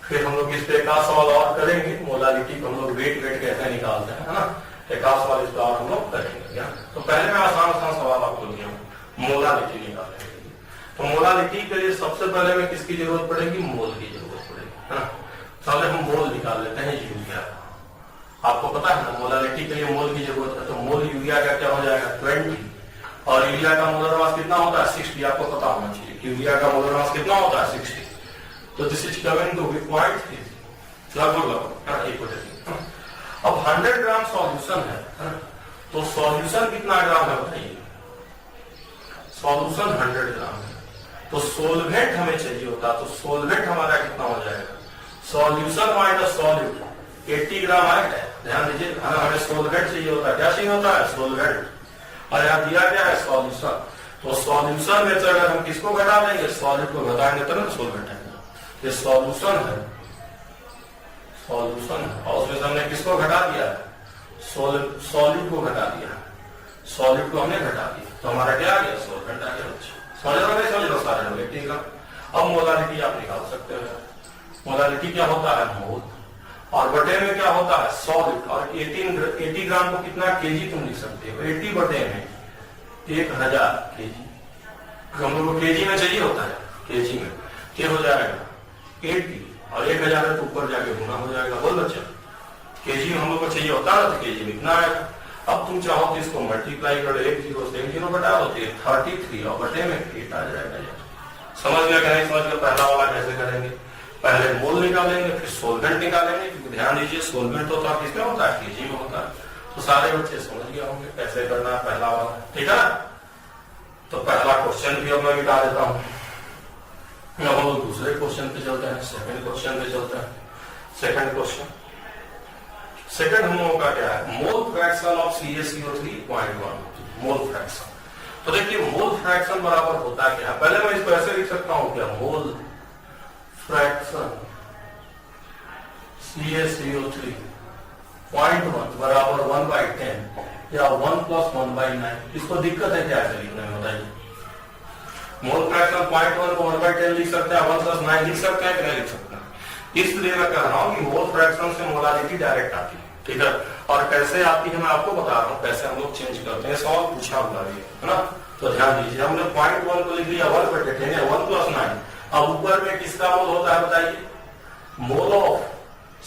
फिर हम लोग इस पे एक सवाल और करेंगे, मोलालिटी को हम लोग वेट कैसे निकालते हैं, है ना। एक सवाल इस पर हम लोग करेंगे। तो पहले मैं आसान सवाल आपको दिया हूं, मोलालिटी निकालने के लिए। तो मोलालिटी के लिए सबसे पहले में किसकी जरूरत पड़ेगी? मोल की जरूरत पड़ेगी, है ना। पहले हम मोल निकाल लेते हैं यूरिया। आपको पता है ना मोलालिटी के लिए मोल की जरूरत है, तो मोल यूरिया का क्या हो जाएगा? 20, और यूरिया का मोलर मास कितना होता है? 60। आपको पता होना चाहिए यूरिया का मोलर मास कितना होता है? 60। तो दिस इज कमिंग टू 0.3 लगभग। अब 100 ग्राम सॉल्यूशन है, तो सॉल्यूशन कितना ग्राम है बताइए? सॉल्यूशन 100 ग्राम है। तो सोलवेंट हमें चाहिए होता, तो सोलवेंट हमारा कितना हो जाएगा? सॉल्यूशन माइनस सॉल्यूट 80 ग्राम आएगा। ध्यान दीजिए, हमें सोलवेंट चाहिए होता है। क्या चाहिए होता है? सोलवेंट। और यहाँ दिया क्या है? सॉल्यूशन। तो सॉल्यूशन में से अगर हम किसको घटा देंगे? सॉलिड को घटाएंगे तो ना सोलवेंट है। ये सॉल्यूशन है, सॉल्यूशन है, और उसमें हमने किसको घटा दिया है? सॉलिड को घटा दिया, सॉलिड को हमने घटा दिया, तो हमारा क्या आ गया? सोलवेंट आ गया। समझ रहे हो सारे लोग? ठीक है। अब मोलालिटी आप निकाल सकते हो। मोलालिटी क्या होता है? मोल, और बटे में क्या होता है? सॉलिड। और 80 ग्राम को कितना केजी तुम लिख सकते हो? 80 बटे में 1000 केजी। हम लोग को केजी में चाहिए होता है, केजी में क्या हो जाएगा? 80, और 1000 है तो ऊपर जाके गुना हो जाएगा। बोल बच्चा, केजी में हम लोग को चाहिए होता है, तो केजी में कितना आएगा? अब तुम चाहो तो इसको मल्टीप्लाई करो, 1 0 से 1 0 घटा दो, 33, और बटे में 8 आ जाएगा। समझ गया क्या नहीं समझ गया? पहला वाला कैसे करेंगे? पहले मोल निकालेंगे, फिर सोलवेंट निकालेंगे, क्योंकि ध्यान दीजिए सोलवेंट होता है किसमें होता है? केजी में होता है। तो सारे बच्चे समझ गए होंगे कैसे करना है पहला वाला, ठीक है। तो पहला क्वेश्चन भी अब मैं मिटा देता हूं। अब हम लोग दूसरे क्वेश्चन पे चलते हैं, सेकंड क्वेश्चन पे चलते हैं। सेकंड क्वेश्चन, सेकंड हम लोगों का क्या है? Mole fraction of CaCO3 0.1, mole fraction. तो देखिए मोल फ्रैक्शन बराबर होता क्या है? पहले मैं इसको ऐसे लिख सकता हूं क्या? मोल फ्रैक्शन CaCO3 0.1 बराबर 1/10 या 1 + 1/9। इसको दिक्कत है क्या ऐसे लिखने में बताइए? मोल फ्रैक्शन 0.1 को 1/10 लिख सकते हैं, 1 + 9 लिख सकते हैं कि नहीं लिख सकते? इसलिए मैं कह रहा हूं कि मोल फ्रैक्शन से मोलालिटी डायरेक्ट आती है, ठीक है। और कैसे आती है मैं आपको बता रहा हूं, कैसे हम लोग चेंज करते हैं। सवाल पूछा हुआ है ना, तो ध्यान दीजिए। हमने 0.1 को लिख लिया 1/10 या 1 + 9। अब ऊपर में किसका मोल होता है बताइए? Mole of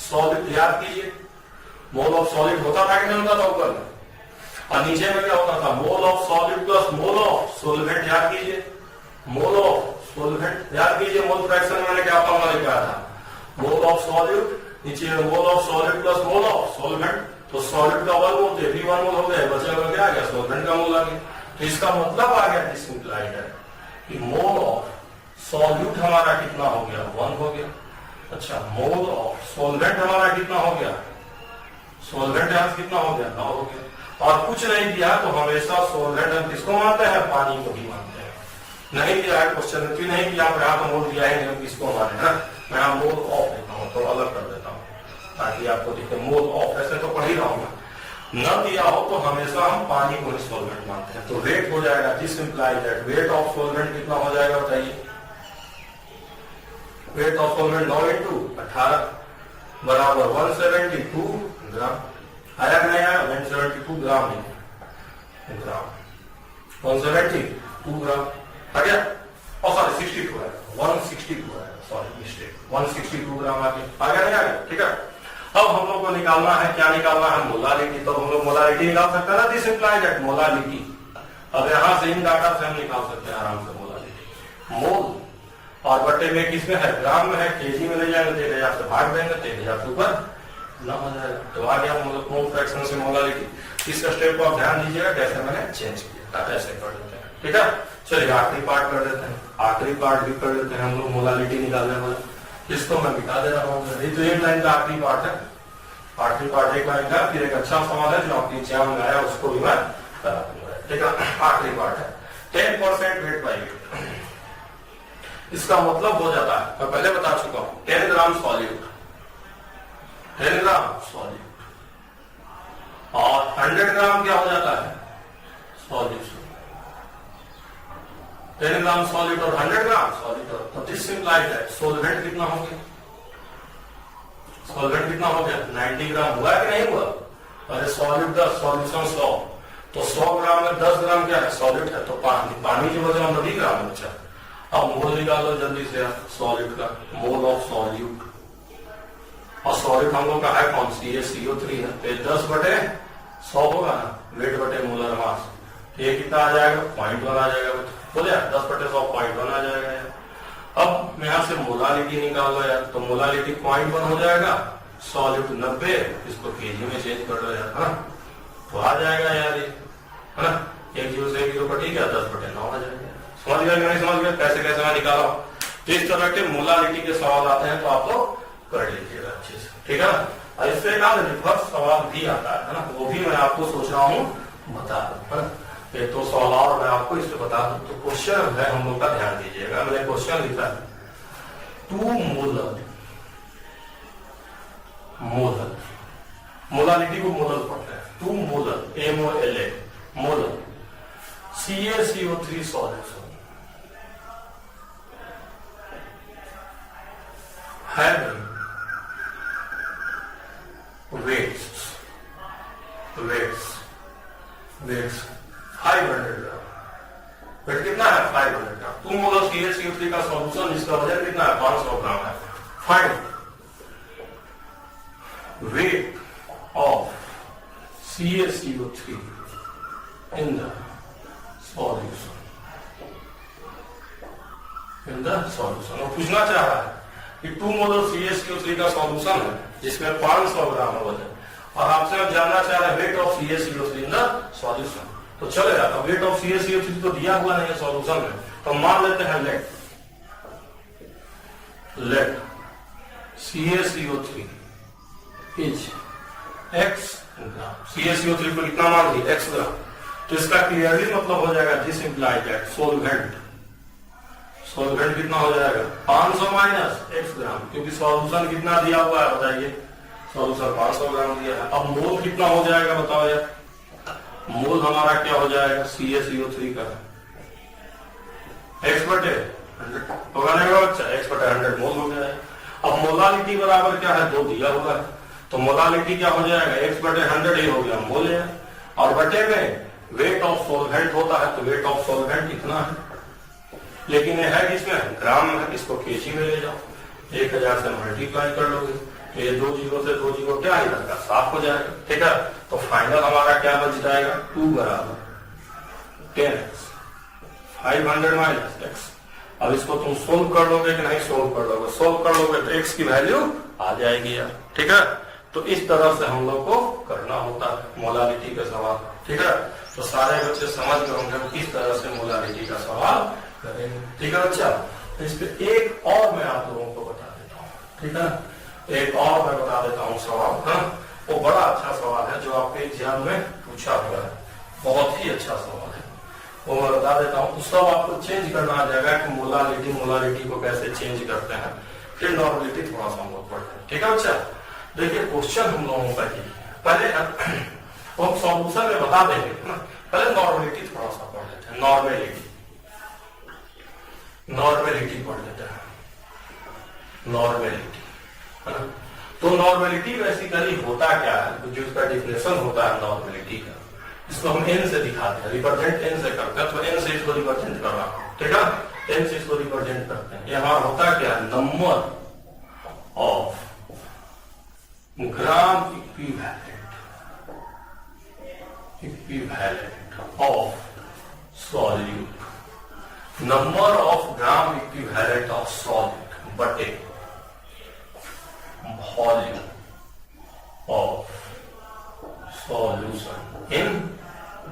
solid. याद कीजिए, मोल ऑफ सॉलिड होता था कि नहीं होता था ऊपर में? और नीचे में क्या होता था? Mole of solid plus mole of solvent. याद कीजिए, मोल ऑफ सोलवेंट। याद कीजिए, मोल फ्रैक्शन में मैंने क्या फॉर्मूला लिखा था? मोल ऑफ सॉलिड, नीचे mole of solid plus mole of solvent. तो सॉलिड का 1 मोल थे, 1 मोल हो गया, बचेगा क्या आ गया? सोलवेंट का मोल आ गया। तो इसका मतलब आ गया, दिस इंप्लाइड है कि मोल ऑफ सॉल्यूट हमारा कितना हो गया? 1 हो गया। अच्छा, मोल ऑफ सोलवेंट हमारा कितना हो गया? सोलवेंट यहां कितना हो गया? 9 हो गया। और कुछ नहीं दिया तो हमेशा सोलवेंट हम किसको मानते हैं? पानी को ही मानते हैं। नहीं दिया है क्वेश्चन में, नहीं दिया यहाँ तो मोल दिया है, हम किसको माने ना? मैं यहाँ मोल ऑफ देता हूँ, तो अलग कर देता हूँ ताकि आपको दिखे। मोल ऑफ ऐसे तो पढ़ ही रहा हूँ मैं। न दिया हो तो हमेशा हम पानी को ही सोलवेंट मानते हैं। तो वेट हो जाएगा, this implies that weight of solvent कितना हो जाएगा बताइए? वेट ऑफ सोलवेंट 9 × 18 बराबर 172 ग्राम। आया कि नहीं आया? 172 ग्राम है, ग्राम 172 ग्राम आ गया। और सॉरी 62 है, 162 है, सॉरी मिस्टेक, 162 ग्राम आ गया। नहीं आ गया? ठीक है। अब हम लोग को निकालना है, क्या निकालना है? मोलालिटी। तो हम लोग मोलालिटी निकाल सकते हैं ना, दिस इंप्लाइज दैट मोलालिटी। अब यहां से इन डाटा से हम निकाल सकते हैं आराम से मोलालिटी। मोल, और बटे में किसमें है, ग्राम में है, केजी में ले जाएंगे 3000 से भाग देंगे, 3000 के ऊपर ना हो जाएगा। तो आ गया मतलब मोल फ्रैक्शन से मोलालिटी। इस स्टेप को आप ध्यान दीजिएगा कैसे मैंने चेंज किया, ऐसे कर देते हैं। ठीक है, चलिए आखिरी पार्ट कर देते हैं, आखिरी पार्ट भी कर देते हैं हम लोग मोलालिटी निकालने वाला। इसको मैं मिटा दे रहा हूँ, ये तो एक लाइन का आखिरी पार्ट है, आखिरी पार्ट एक लाइन का। फिर एक अच्छा सवाल है जो आपकी एग्जाम में आया, उसको भी मैं करा दूंगा। ठीक है, आखिरी पार्ट है 10% वेट बाई वेट। इसका मतलब हो जाता है, मैं पहले बता चुका हूं, 10 ग्राम सॉल्यूट, 10 ग्राम सॉल्यूट, और 100 ग्राम क्या हो जाता है, सॉल्यूशन। 10 ग्राम सॉल्यूट और 100 ग्राम सॉल्यूट, तो दिस सिंप्लाइज दैट सोल्वेंट कितना हो गया, सॉल्वेंट कितना हो गया, 90 ग्राम हुआ कि नहीं हुआ। अरे सॉल्यूट 10, सॉल्यूशन 100, तो 100 ग्राम में 10 ग्राम क्या है, सॉल्यूट है, तो पानी की वजह 90 ग्राम बचा। अब मोल निकालो जल्दी से सॉलिड का, मोल ऑफ सॉल्यूट, और सॉलिड हम लोग का है कौन सी, CO3 है, तो 10/100 होगा ना, वेट बटे मोलर मास। ये कितना आ जाएगा, 0.1 आ जाएगा, बोले 10/100 0.1 आ जाएगा। अब यहाँ से मोलालिटी निकाल लो यार, तो मोलालिटी 0.1 हो जाएगा, सॉल्यूट 90, इसको केजी में चेंज कर लो यार, है ना, तो आ जाएगा यार ये, है ना, 1 जीरो से 1 जीरो कटी गया, 10/9 आ जाएगा। समझ गया नहीं समझ गया कैसे कैसे मैं निकाला। तो इस तरह के मोलालिटी के सवाल आते हैं तो आप लोग कर लीजिएगा अच्छे से। ठीक है, और इससे एक रिवर्स सवाल भी आता है ना, वो भी मैं आपको सोच रहा हूँ बता दूं, है ना। एक तो सवाल और मैं आपको इससे बता दूं, तो क्वेश्चन है हम लोग का, ध्यान दीजिएगा। मैंने क्वेश्चन लिखा है 2 मोलर, मोलर, मोलालिटी को मोलर पढ़ते हैं, 2 molar, MOLA, molar CaCO3 solution having weights 500 ग्राम। वेट कितना है, 500 ग्राम। 2 मोलर CaCO3 का सॉल्यूशन, जिसका वजन कितना है, 500 ग्राम है। Find weight of CaCO3 in the solution, in the solution. और पूछना चाह रहा है कि 2 मोलर CaCO3 का सॉल्यूशन है जिसमें 500 ग्राम वजन, और आपसे अब जानना चाह रहे हैं weight of CaCO3 in the solution. तो चलेगा, तो वेट ऑफ CaCO3 तो दिया हुआ नहीं है सॉल्यूशन में, तो मान लेते हैं late CaCO3 is x gram. CaCO3 को कितना मान ली, x ग्राम। तो इसका क्लियरली मतलब हो जाएगा दिस इंप्लाइज दैट सोल्वेंट, सोल्वेंट कितना हो जाएगा, 500 माइनस x ग्राम, क्योंकि सॉल्यूशन कितना दिया हुआ है बताइए, सॉल्यूशन 500 ग्राम दिया है। अब मोल कितना हो जाएगा बताओ यार, मोल हमारा क्या हो जाएगा CaCO3 का, x/100 होगा नहीं बच्चा, x/100 मोल हो जाएगा। अब मोलालिटी बराबर क्या है, 2 दिया हुआ है, तो मोलालिटी क्या हो जाएगा, x/100 ही हो गया, मोल है, और बटे में वेट ऑफ सॉल्वेंट होता है, तो वेट ऑफ सॉल्वेंट कितना है, लेकिन ये है किसमें, ग्राम है, इसको केजी में ले जाओ, 1000 से मल्टीप्लाई कर लोगे, ये 2 जीरो से 2 जीरो क्या ही लगता, 7 हो जाएगा। ठीक है, तो फाइनल हमारा क्या बच जाएगा, 2 बराबर 10x, 500 माइनस x। अब इसको तुम सोल्व कर लोगे कि नहीं सोल्व कर लोगे, सोल्व कर लोगे तो x की वैल्यू आ जाएगी यार। ठीक है, तो इस तरह से हम लोग को करना होता है मोलालिटी का सवाल। ठीक है, तो सारे बच्चे समझ गए होंगे किस तरह से मोलालिटी का सवाल करेंगे। ठीक है बच्चा, इस पे एक और मैं आप लोगों को बता देता हूँ। ठीक है, एक और मैं बता देता हूँ सवाल, हाँ, वो बड़ा अच्छा सवाल है जो आपके एग्जाम में पूछा हुआ है, बहुत ही अच्छा सवाल है, वो मैं बता देता हूँ। तो सब आपको चेंज करना आ जाएगा कि मोलालिटी को कैसे चेंज करते हैं, फिर नॉर्मलिटी थोड़ा सा हम लोग पढ़ते हैं। ठीक है बच्चा, देखिए क्वेश्चन हम लोगों का पहले हम सॉल्यूशन में बता देंगे ना, पहले नॉर्मलिटी थोड़ा सा पढ़ लेते हैं, नॉर्मलिटी पढ़ लेते हैं, नॉर्मलिटी है ना। तो नॉर्मलिटी बेसिकली होता क्या है, जो इसका डिफिनेशन होता है नॉर्मलिटी का, इसको हम n से दिखाते हैं, रिप्रेजेंट n से करते हैं, तो n से इसको रिप्रेजेंट कर रहा हूं। ठीक है, n से इसको रिप्रेजेंट करते हैं। ये हमारा होता क्या है, number of gram equivalent of solute number of gram equivalent of solid बटे volume of solution in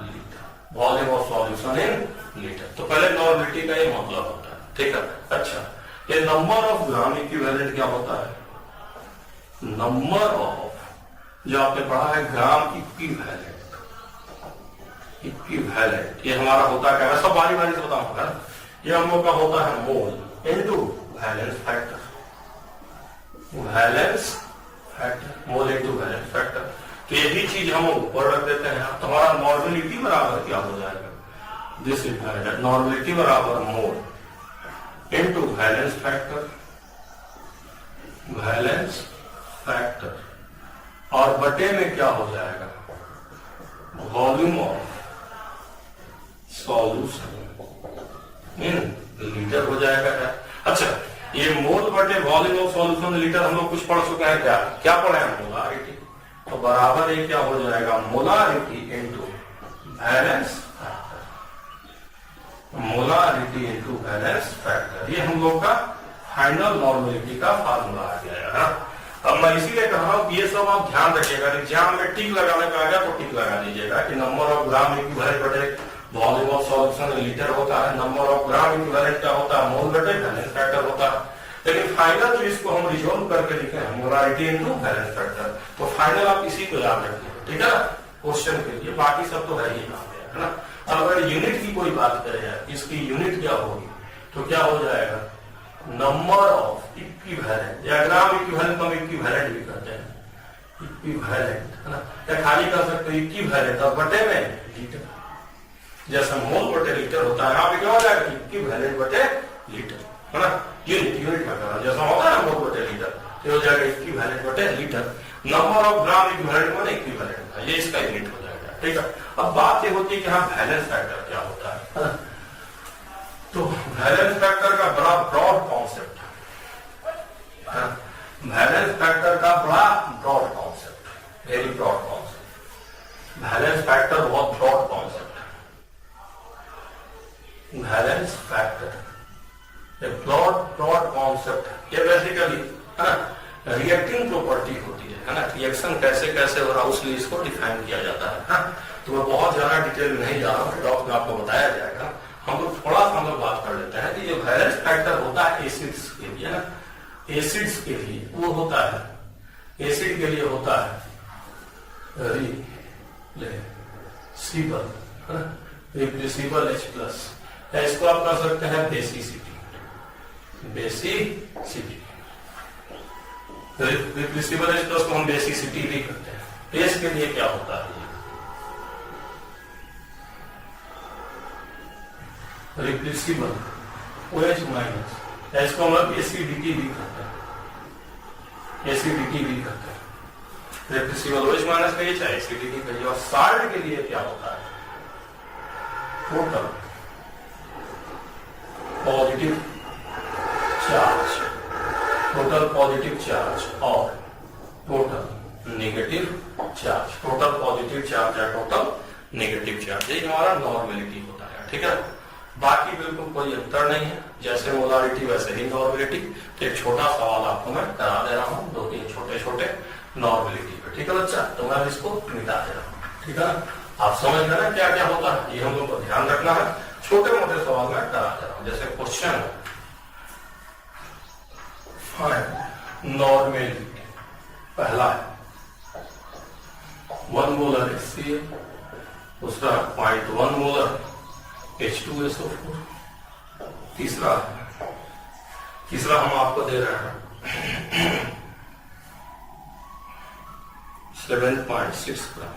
litre, volume of solution in litre. तो पहले नॉर्मलिटी का ये मतलब होता है, ठीक है। अच्छा, ये नंबर ऑफ ग्राम इक्विवेलेंट क्या होता है? नंबर ऑफ, जो आपने पढ़ा है ग्राम इक्विवेलेंट, इक्विवेलेंट ये हमारा होता क्या है, सब बारी बारी से बताऊंगा। ये हम लोग का होता है mole into valence factor, valence factor, mole into valence factor. तो यही चीज हम ऊपर रख देते हैं। तो हमारा नॉर्मलिटी बराबर क्या हो जाएगा? दिस इज नॉर्मलिटी बराबर mole into valence factor, valence factor, और बटे में क्या हो जाएगा? Volume of solution in litre हो जाएगा। अच्छा, ये मोल बटे वॉल्यूम ऑफ सॉल्यूशन लीटर हम लोग कुछ पढ़ चुके हैं। क्या क्या पढ़े हैं? मोलारिटी। तो बराबर ये क्या हो जाएगा? Molarity into valence factor, molarity into valence factor. ये हम लोग का फाइनल नॉर्मलिटी का फार्मूला आ गया है। अब मैं इसीलिए कह रहा हूं कि ये सब आप ध्यान रखिएगा। एग्जाम में टिक लगाने का आ गया तो टिक लगा दीजिएगा कि नंबर ऑफ ग्राम इक्विवेलेंट बटे वॉल्यूम ऑफ सॉल्यूशन लीटर होता है, नंबर ऑफ ग्राम इक्विवेलेंट क्या होता है? मोल बटे वैलेंस फैक्टर होता है। लेकिन फाइनल जो इसको हम रिजोल्व करके लिखे हैं मोलारिटी इनटू वैलेंस फैक्टर, तो फाइनल आप इसी को याद रखिए, ठीक है, क्वेश्चन के लिए। बाकी सब तो है ही है ना। अब अगर यूनिट की कोई बात करें, इसकी यूनिट क्या होगी, तो क्या हो जाएगा? नंबर ऑफ इक्विवेलेंट, या ग्राम इक्विवेलेंट को हम इक्विवेलेंट भी कहते हैं, इक्विवेलेंट, है ना। या खाली कर सकते हैं इक्विवेलेंट और बटे में लीटर, जैसे मोल बटे लीटर होता है, यहाँ पे क्या हो जाएगा? इक्विवेलेंट बटे लीटर, है ना। यूनिट, यूनिट का करना जैसा होता है मोल बटे लीटर, तो हो जाएगा इक्विवेलेंट बटे litre. Number of gram equivalent बटे इक्विवेलेंट, ये इसका यूनिट हो जाएगा, ठीक है। अब बात ये होती है कि हाँ वैलेंस फैक्टर क्या होता है ना? तो वैलेंस फैक्टर का बड़ा ब्रॉड कॉन्सेप्ट है, वैलेंस फैक्टर का बड़ा broad concept, very broad concept. Valence factor बहुत ब्रॉड कॉन्सेप्ट है। वैलेंस फैक्टर ब्रॉड कॉन्सेप्ट है। ये बेसिकली है ना रिएक्टिंग प्रॉपर्टी होती है ना, रिएक्शन कैसे कैसे हो रहा है उसलिए इसको डिफाइन किया जाता है। तो मैं बहुत ज्यादा डिटेल में नहीं जा रहा हूँ, डॉक्टर में आपको बताया जाएगा। हम लोग थोड़ा सा हम लोग बात कर लेते हैं कि ये वैलेंस फैक्टर होता है एसिड्स के लिए ना, एसिड्स के लिए वो होता है, एसिड के लिए होता है रिप्लेसिबल H+, या इसको आप कह सकते हैं बेसिसिटी, बेसिसिटी। रिप्लेसिबल H+ को हम बेसिसिटी भी कहते हैं। बेस के लिए क्या होता है? रिप्लेसिबल OH-, इसको हम लोग एसिडिटी भी कहते हैं, एसिडिटी भी कहते हैं। रिप्लेसिबल OH- कहिए चाहे एसिडिटी कहिए। और साल्ट के लिए क्या होता है? Total positive charge, total positive charge और total negative charge, total positive charge या टोटल नेगेटिव चार्ज, ये हमारा नॉर्मेलिटी होता है, ठीक है। बाकी बिल्कुल कोई अंतर नहीं है, जैसे मोलारिटी वैसे ही नॉर्मेलिटी। तो एक छोटा सवाल आपको मैं करा दे रहा हूँ, 2-3 छोटे छोटे नॉर्मेलिटी पे, ठीक है बच्चा। तो मैं इसको मिटा दे रहा हूँ, ठीक है। आप समझ गए ना क्या क्या होता है, ये हम लोग को ध्यान रखना है। छोटे मोटे सवाल मैं करा दे रहा हूँ, जैसे क्वेश्चन नॉर्मेलिटी। पहला है 1 मोलर HCl, दूसरा 0.1 मोलर H2SO4, तीसरा हम आपको दे रहे हैं 7.6 ग्राम,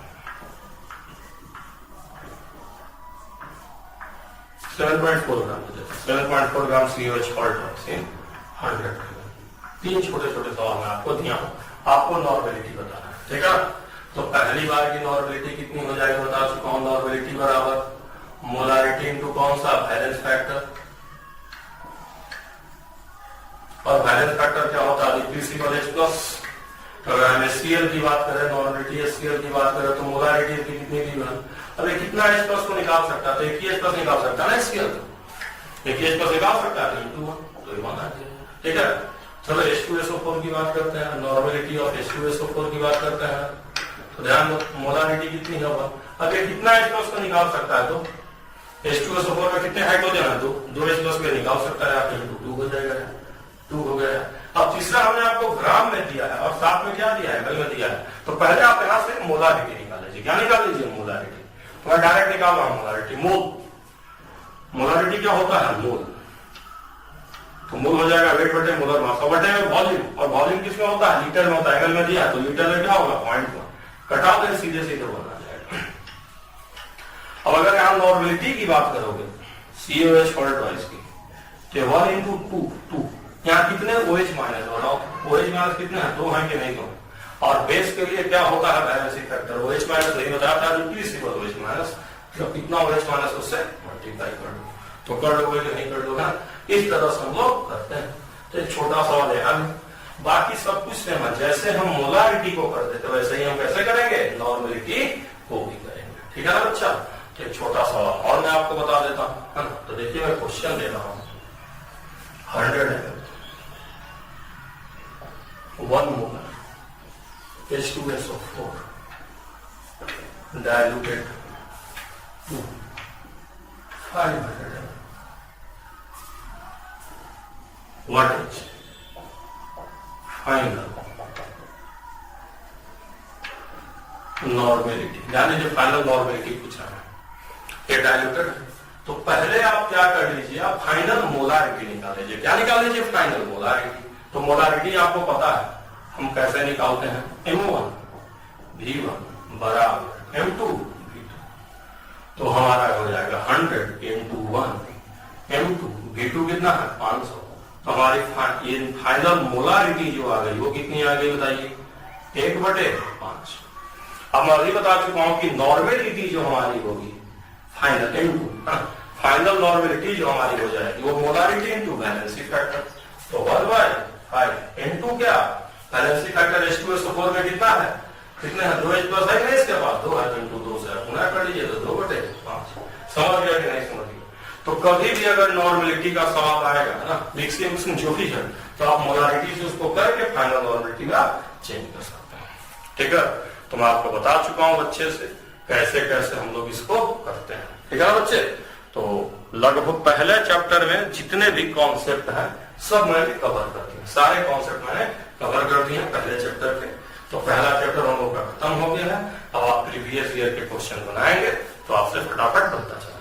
7.4 ग्राम, 7.4 ग्राम COH पर टन 100 ग्राम। 3 छोटे छोटे सवाल मैं आपको दिया हूं, आपको नॉर्मेलिटी बताना है, ठीक है। तो पहली बार की नॉर्मेलिटी कितनी हो जाएगी बता चुका हूं। नॉर्मेलिटी बराबर मोलारिटी इनटू कौन सा? Valence factor. और वैलेंस फैक्टर क्या होता है? रिप्लेसिबल H+। अगर हम HCl की बात करें, नॉर्मेलिटी HCl की बात करें, तो मोलारिटी की कितनी दी? अरे कितना H+ को निकाल सकता है? तो एक ही H+ निकाल सकता है ना HCl। देखिए H+ निकाल सकता है तो N2 तो ये माना ठीक है। चलो H2SO4 की बात करते हैं, नॉर्मेलिटी ऑफ H2SO4 की बात करते हैं। तो ध्यान दो मोलारिटी कितनी है 1। अब ये कितना H+ को निकाल सकता है तो H2SO4 में कितने हाइड्रोजन है, दो H+ को निकाल सकता है आपके 2 हो जाएगा, 2 हो गया। अब तीसरा हमने आपको ग्राम में दिया है और साथ में क्या दिया है, एमएल में दिया है। तो पहले आप यहां से मोलारिटी निकाल लीजिए। क्या निकाल लीजिए, मोलारिटी। तो मैं डायरेक्ट निकाल रहा हूं मोलारिटी। मोलारिटी क्या होता है, मोल। तो मोल हो जाएगा वेट बटे मोलर मास और बटे में वॉल्यूम, और वॉल्यूम किसमें होता है, लीटर में होता है। एमएल में दिया तो लीटर में क्या होगा 0.1, कटा दें सीधे सीधे बना जाएगा। अब अगर यहां नॉर्मेलिटी की बात करोगे COH और ट्वाइस की, तो 1 into 2 यहाँ कितने OH माइनस बताओ, OH माइनस कितने हैं, 2 हैं कि नहीं। तो और बेस के लिए क्या होता है बैलेंसिंग फैक्टर, OH माइनस नहीं बताया था, OH माइनस, तो कितना OH माइनस उससे मल्टीप्लाई कर दो, तो कर लोगे कि नहीं कर दोगे। इस तरह से हम लोग करते हैं। तो एक छोटा सवाल है, बाकी सब कुछ सेम है। जैसे हम मोलारिटी को करते थे वैसे ही हम कैसे करेंगे, नॉर्मेलिटी को भी करेंगे। ठीक है ना बच्चा। तो एक छोटा सवाल और मैं आपको बता देता हूँ, है ना। तो देखिए मैं क्वेश्चन दे रहा हूँ, 100 ml 1 molar H2SO4 diluted to 500 ml. What is final normality, यानी जो फाइनल नॉर्मेलिटी पूछा है, ये डायल्यूटेड है। तो पहले आप क्या कर लीजिए, आप फाइनल मोलारिटी निकाल लीजिए। क्या निकाल लीजिए, फाइनल मोलारिटी। तो मोलारिटी आपको पता है हम कैसे निकालते हैं, M1 V1 बराबर M2 V2। तो हमारा हो जाएगा 100 into 1 M2 V2 कितना है 500। तो हमारी ये फाइनल मोलारिटी जो आ गई वो कितनी आ गई बताइए, 1/5। अब मैं अभी बता चुका हूं कि नॉर्मेलिटी जो हमारी होगी फाइनल N2, फाइनल नॉर्मेलिटी जो हमारी हो जाएगी वो मोलारिटी इनटू बैलेंसिंग फैक्टर। तो 1/5 N2 क्या, बैलेंसिंग फैक्टर H2SO4 में कितना है, कितने हैं, 2H+ है नहीं इसके पास, 2 है तो इनटू 2 से गुणा कर लीजिए तो 2/5। समझ गया कि नहीं समझ गया। तो कभी भी अगर नॉर्मेलिटी का सवाल आएगा ना, मिक्सिंग जो भी है, तो आप मोलारिटी से उसको करके फाइनल नॉर्मेलिटी का चेंज कर सकते हैं। ठीक है। तो मैं आपको बता चुका हूं अच्छे से कैसे कैसे हम लोग इसको करते हैं। ठीक है ना बच्चे। तो लगभग पहले चैप्टर में जितने भी कॉन्सेप्ट हैं सब मैंने कवर कर दिए, सारे कॉन्सेप्ट मैंने कवर कर दिए पहले चैप्टर के। तो पहला चैप्टर हम लोग का खत्म हो गया है। अब आप प्रीवियस ईयर के क्वेश्चन बनाएंगे तो आपसे फटाफट बनता चलेगा।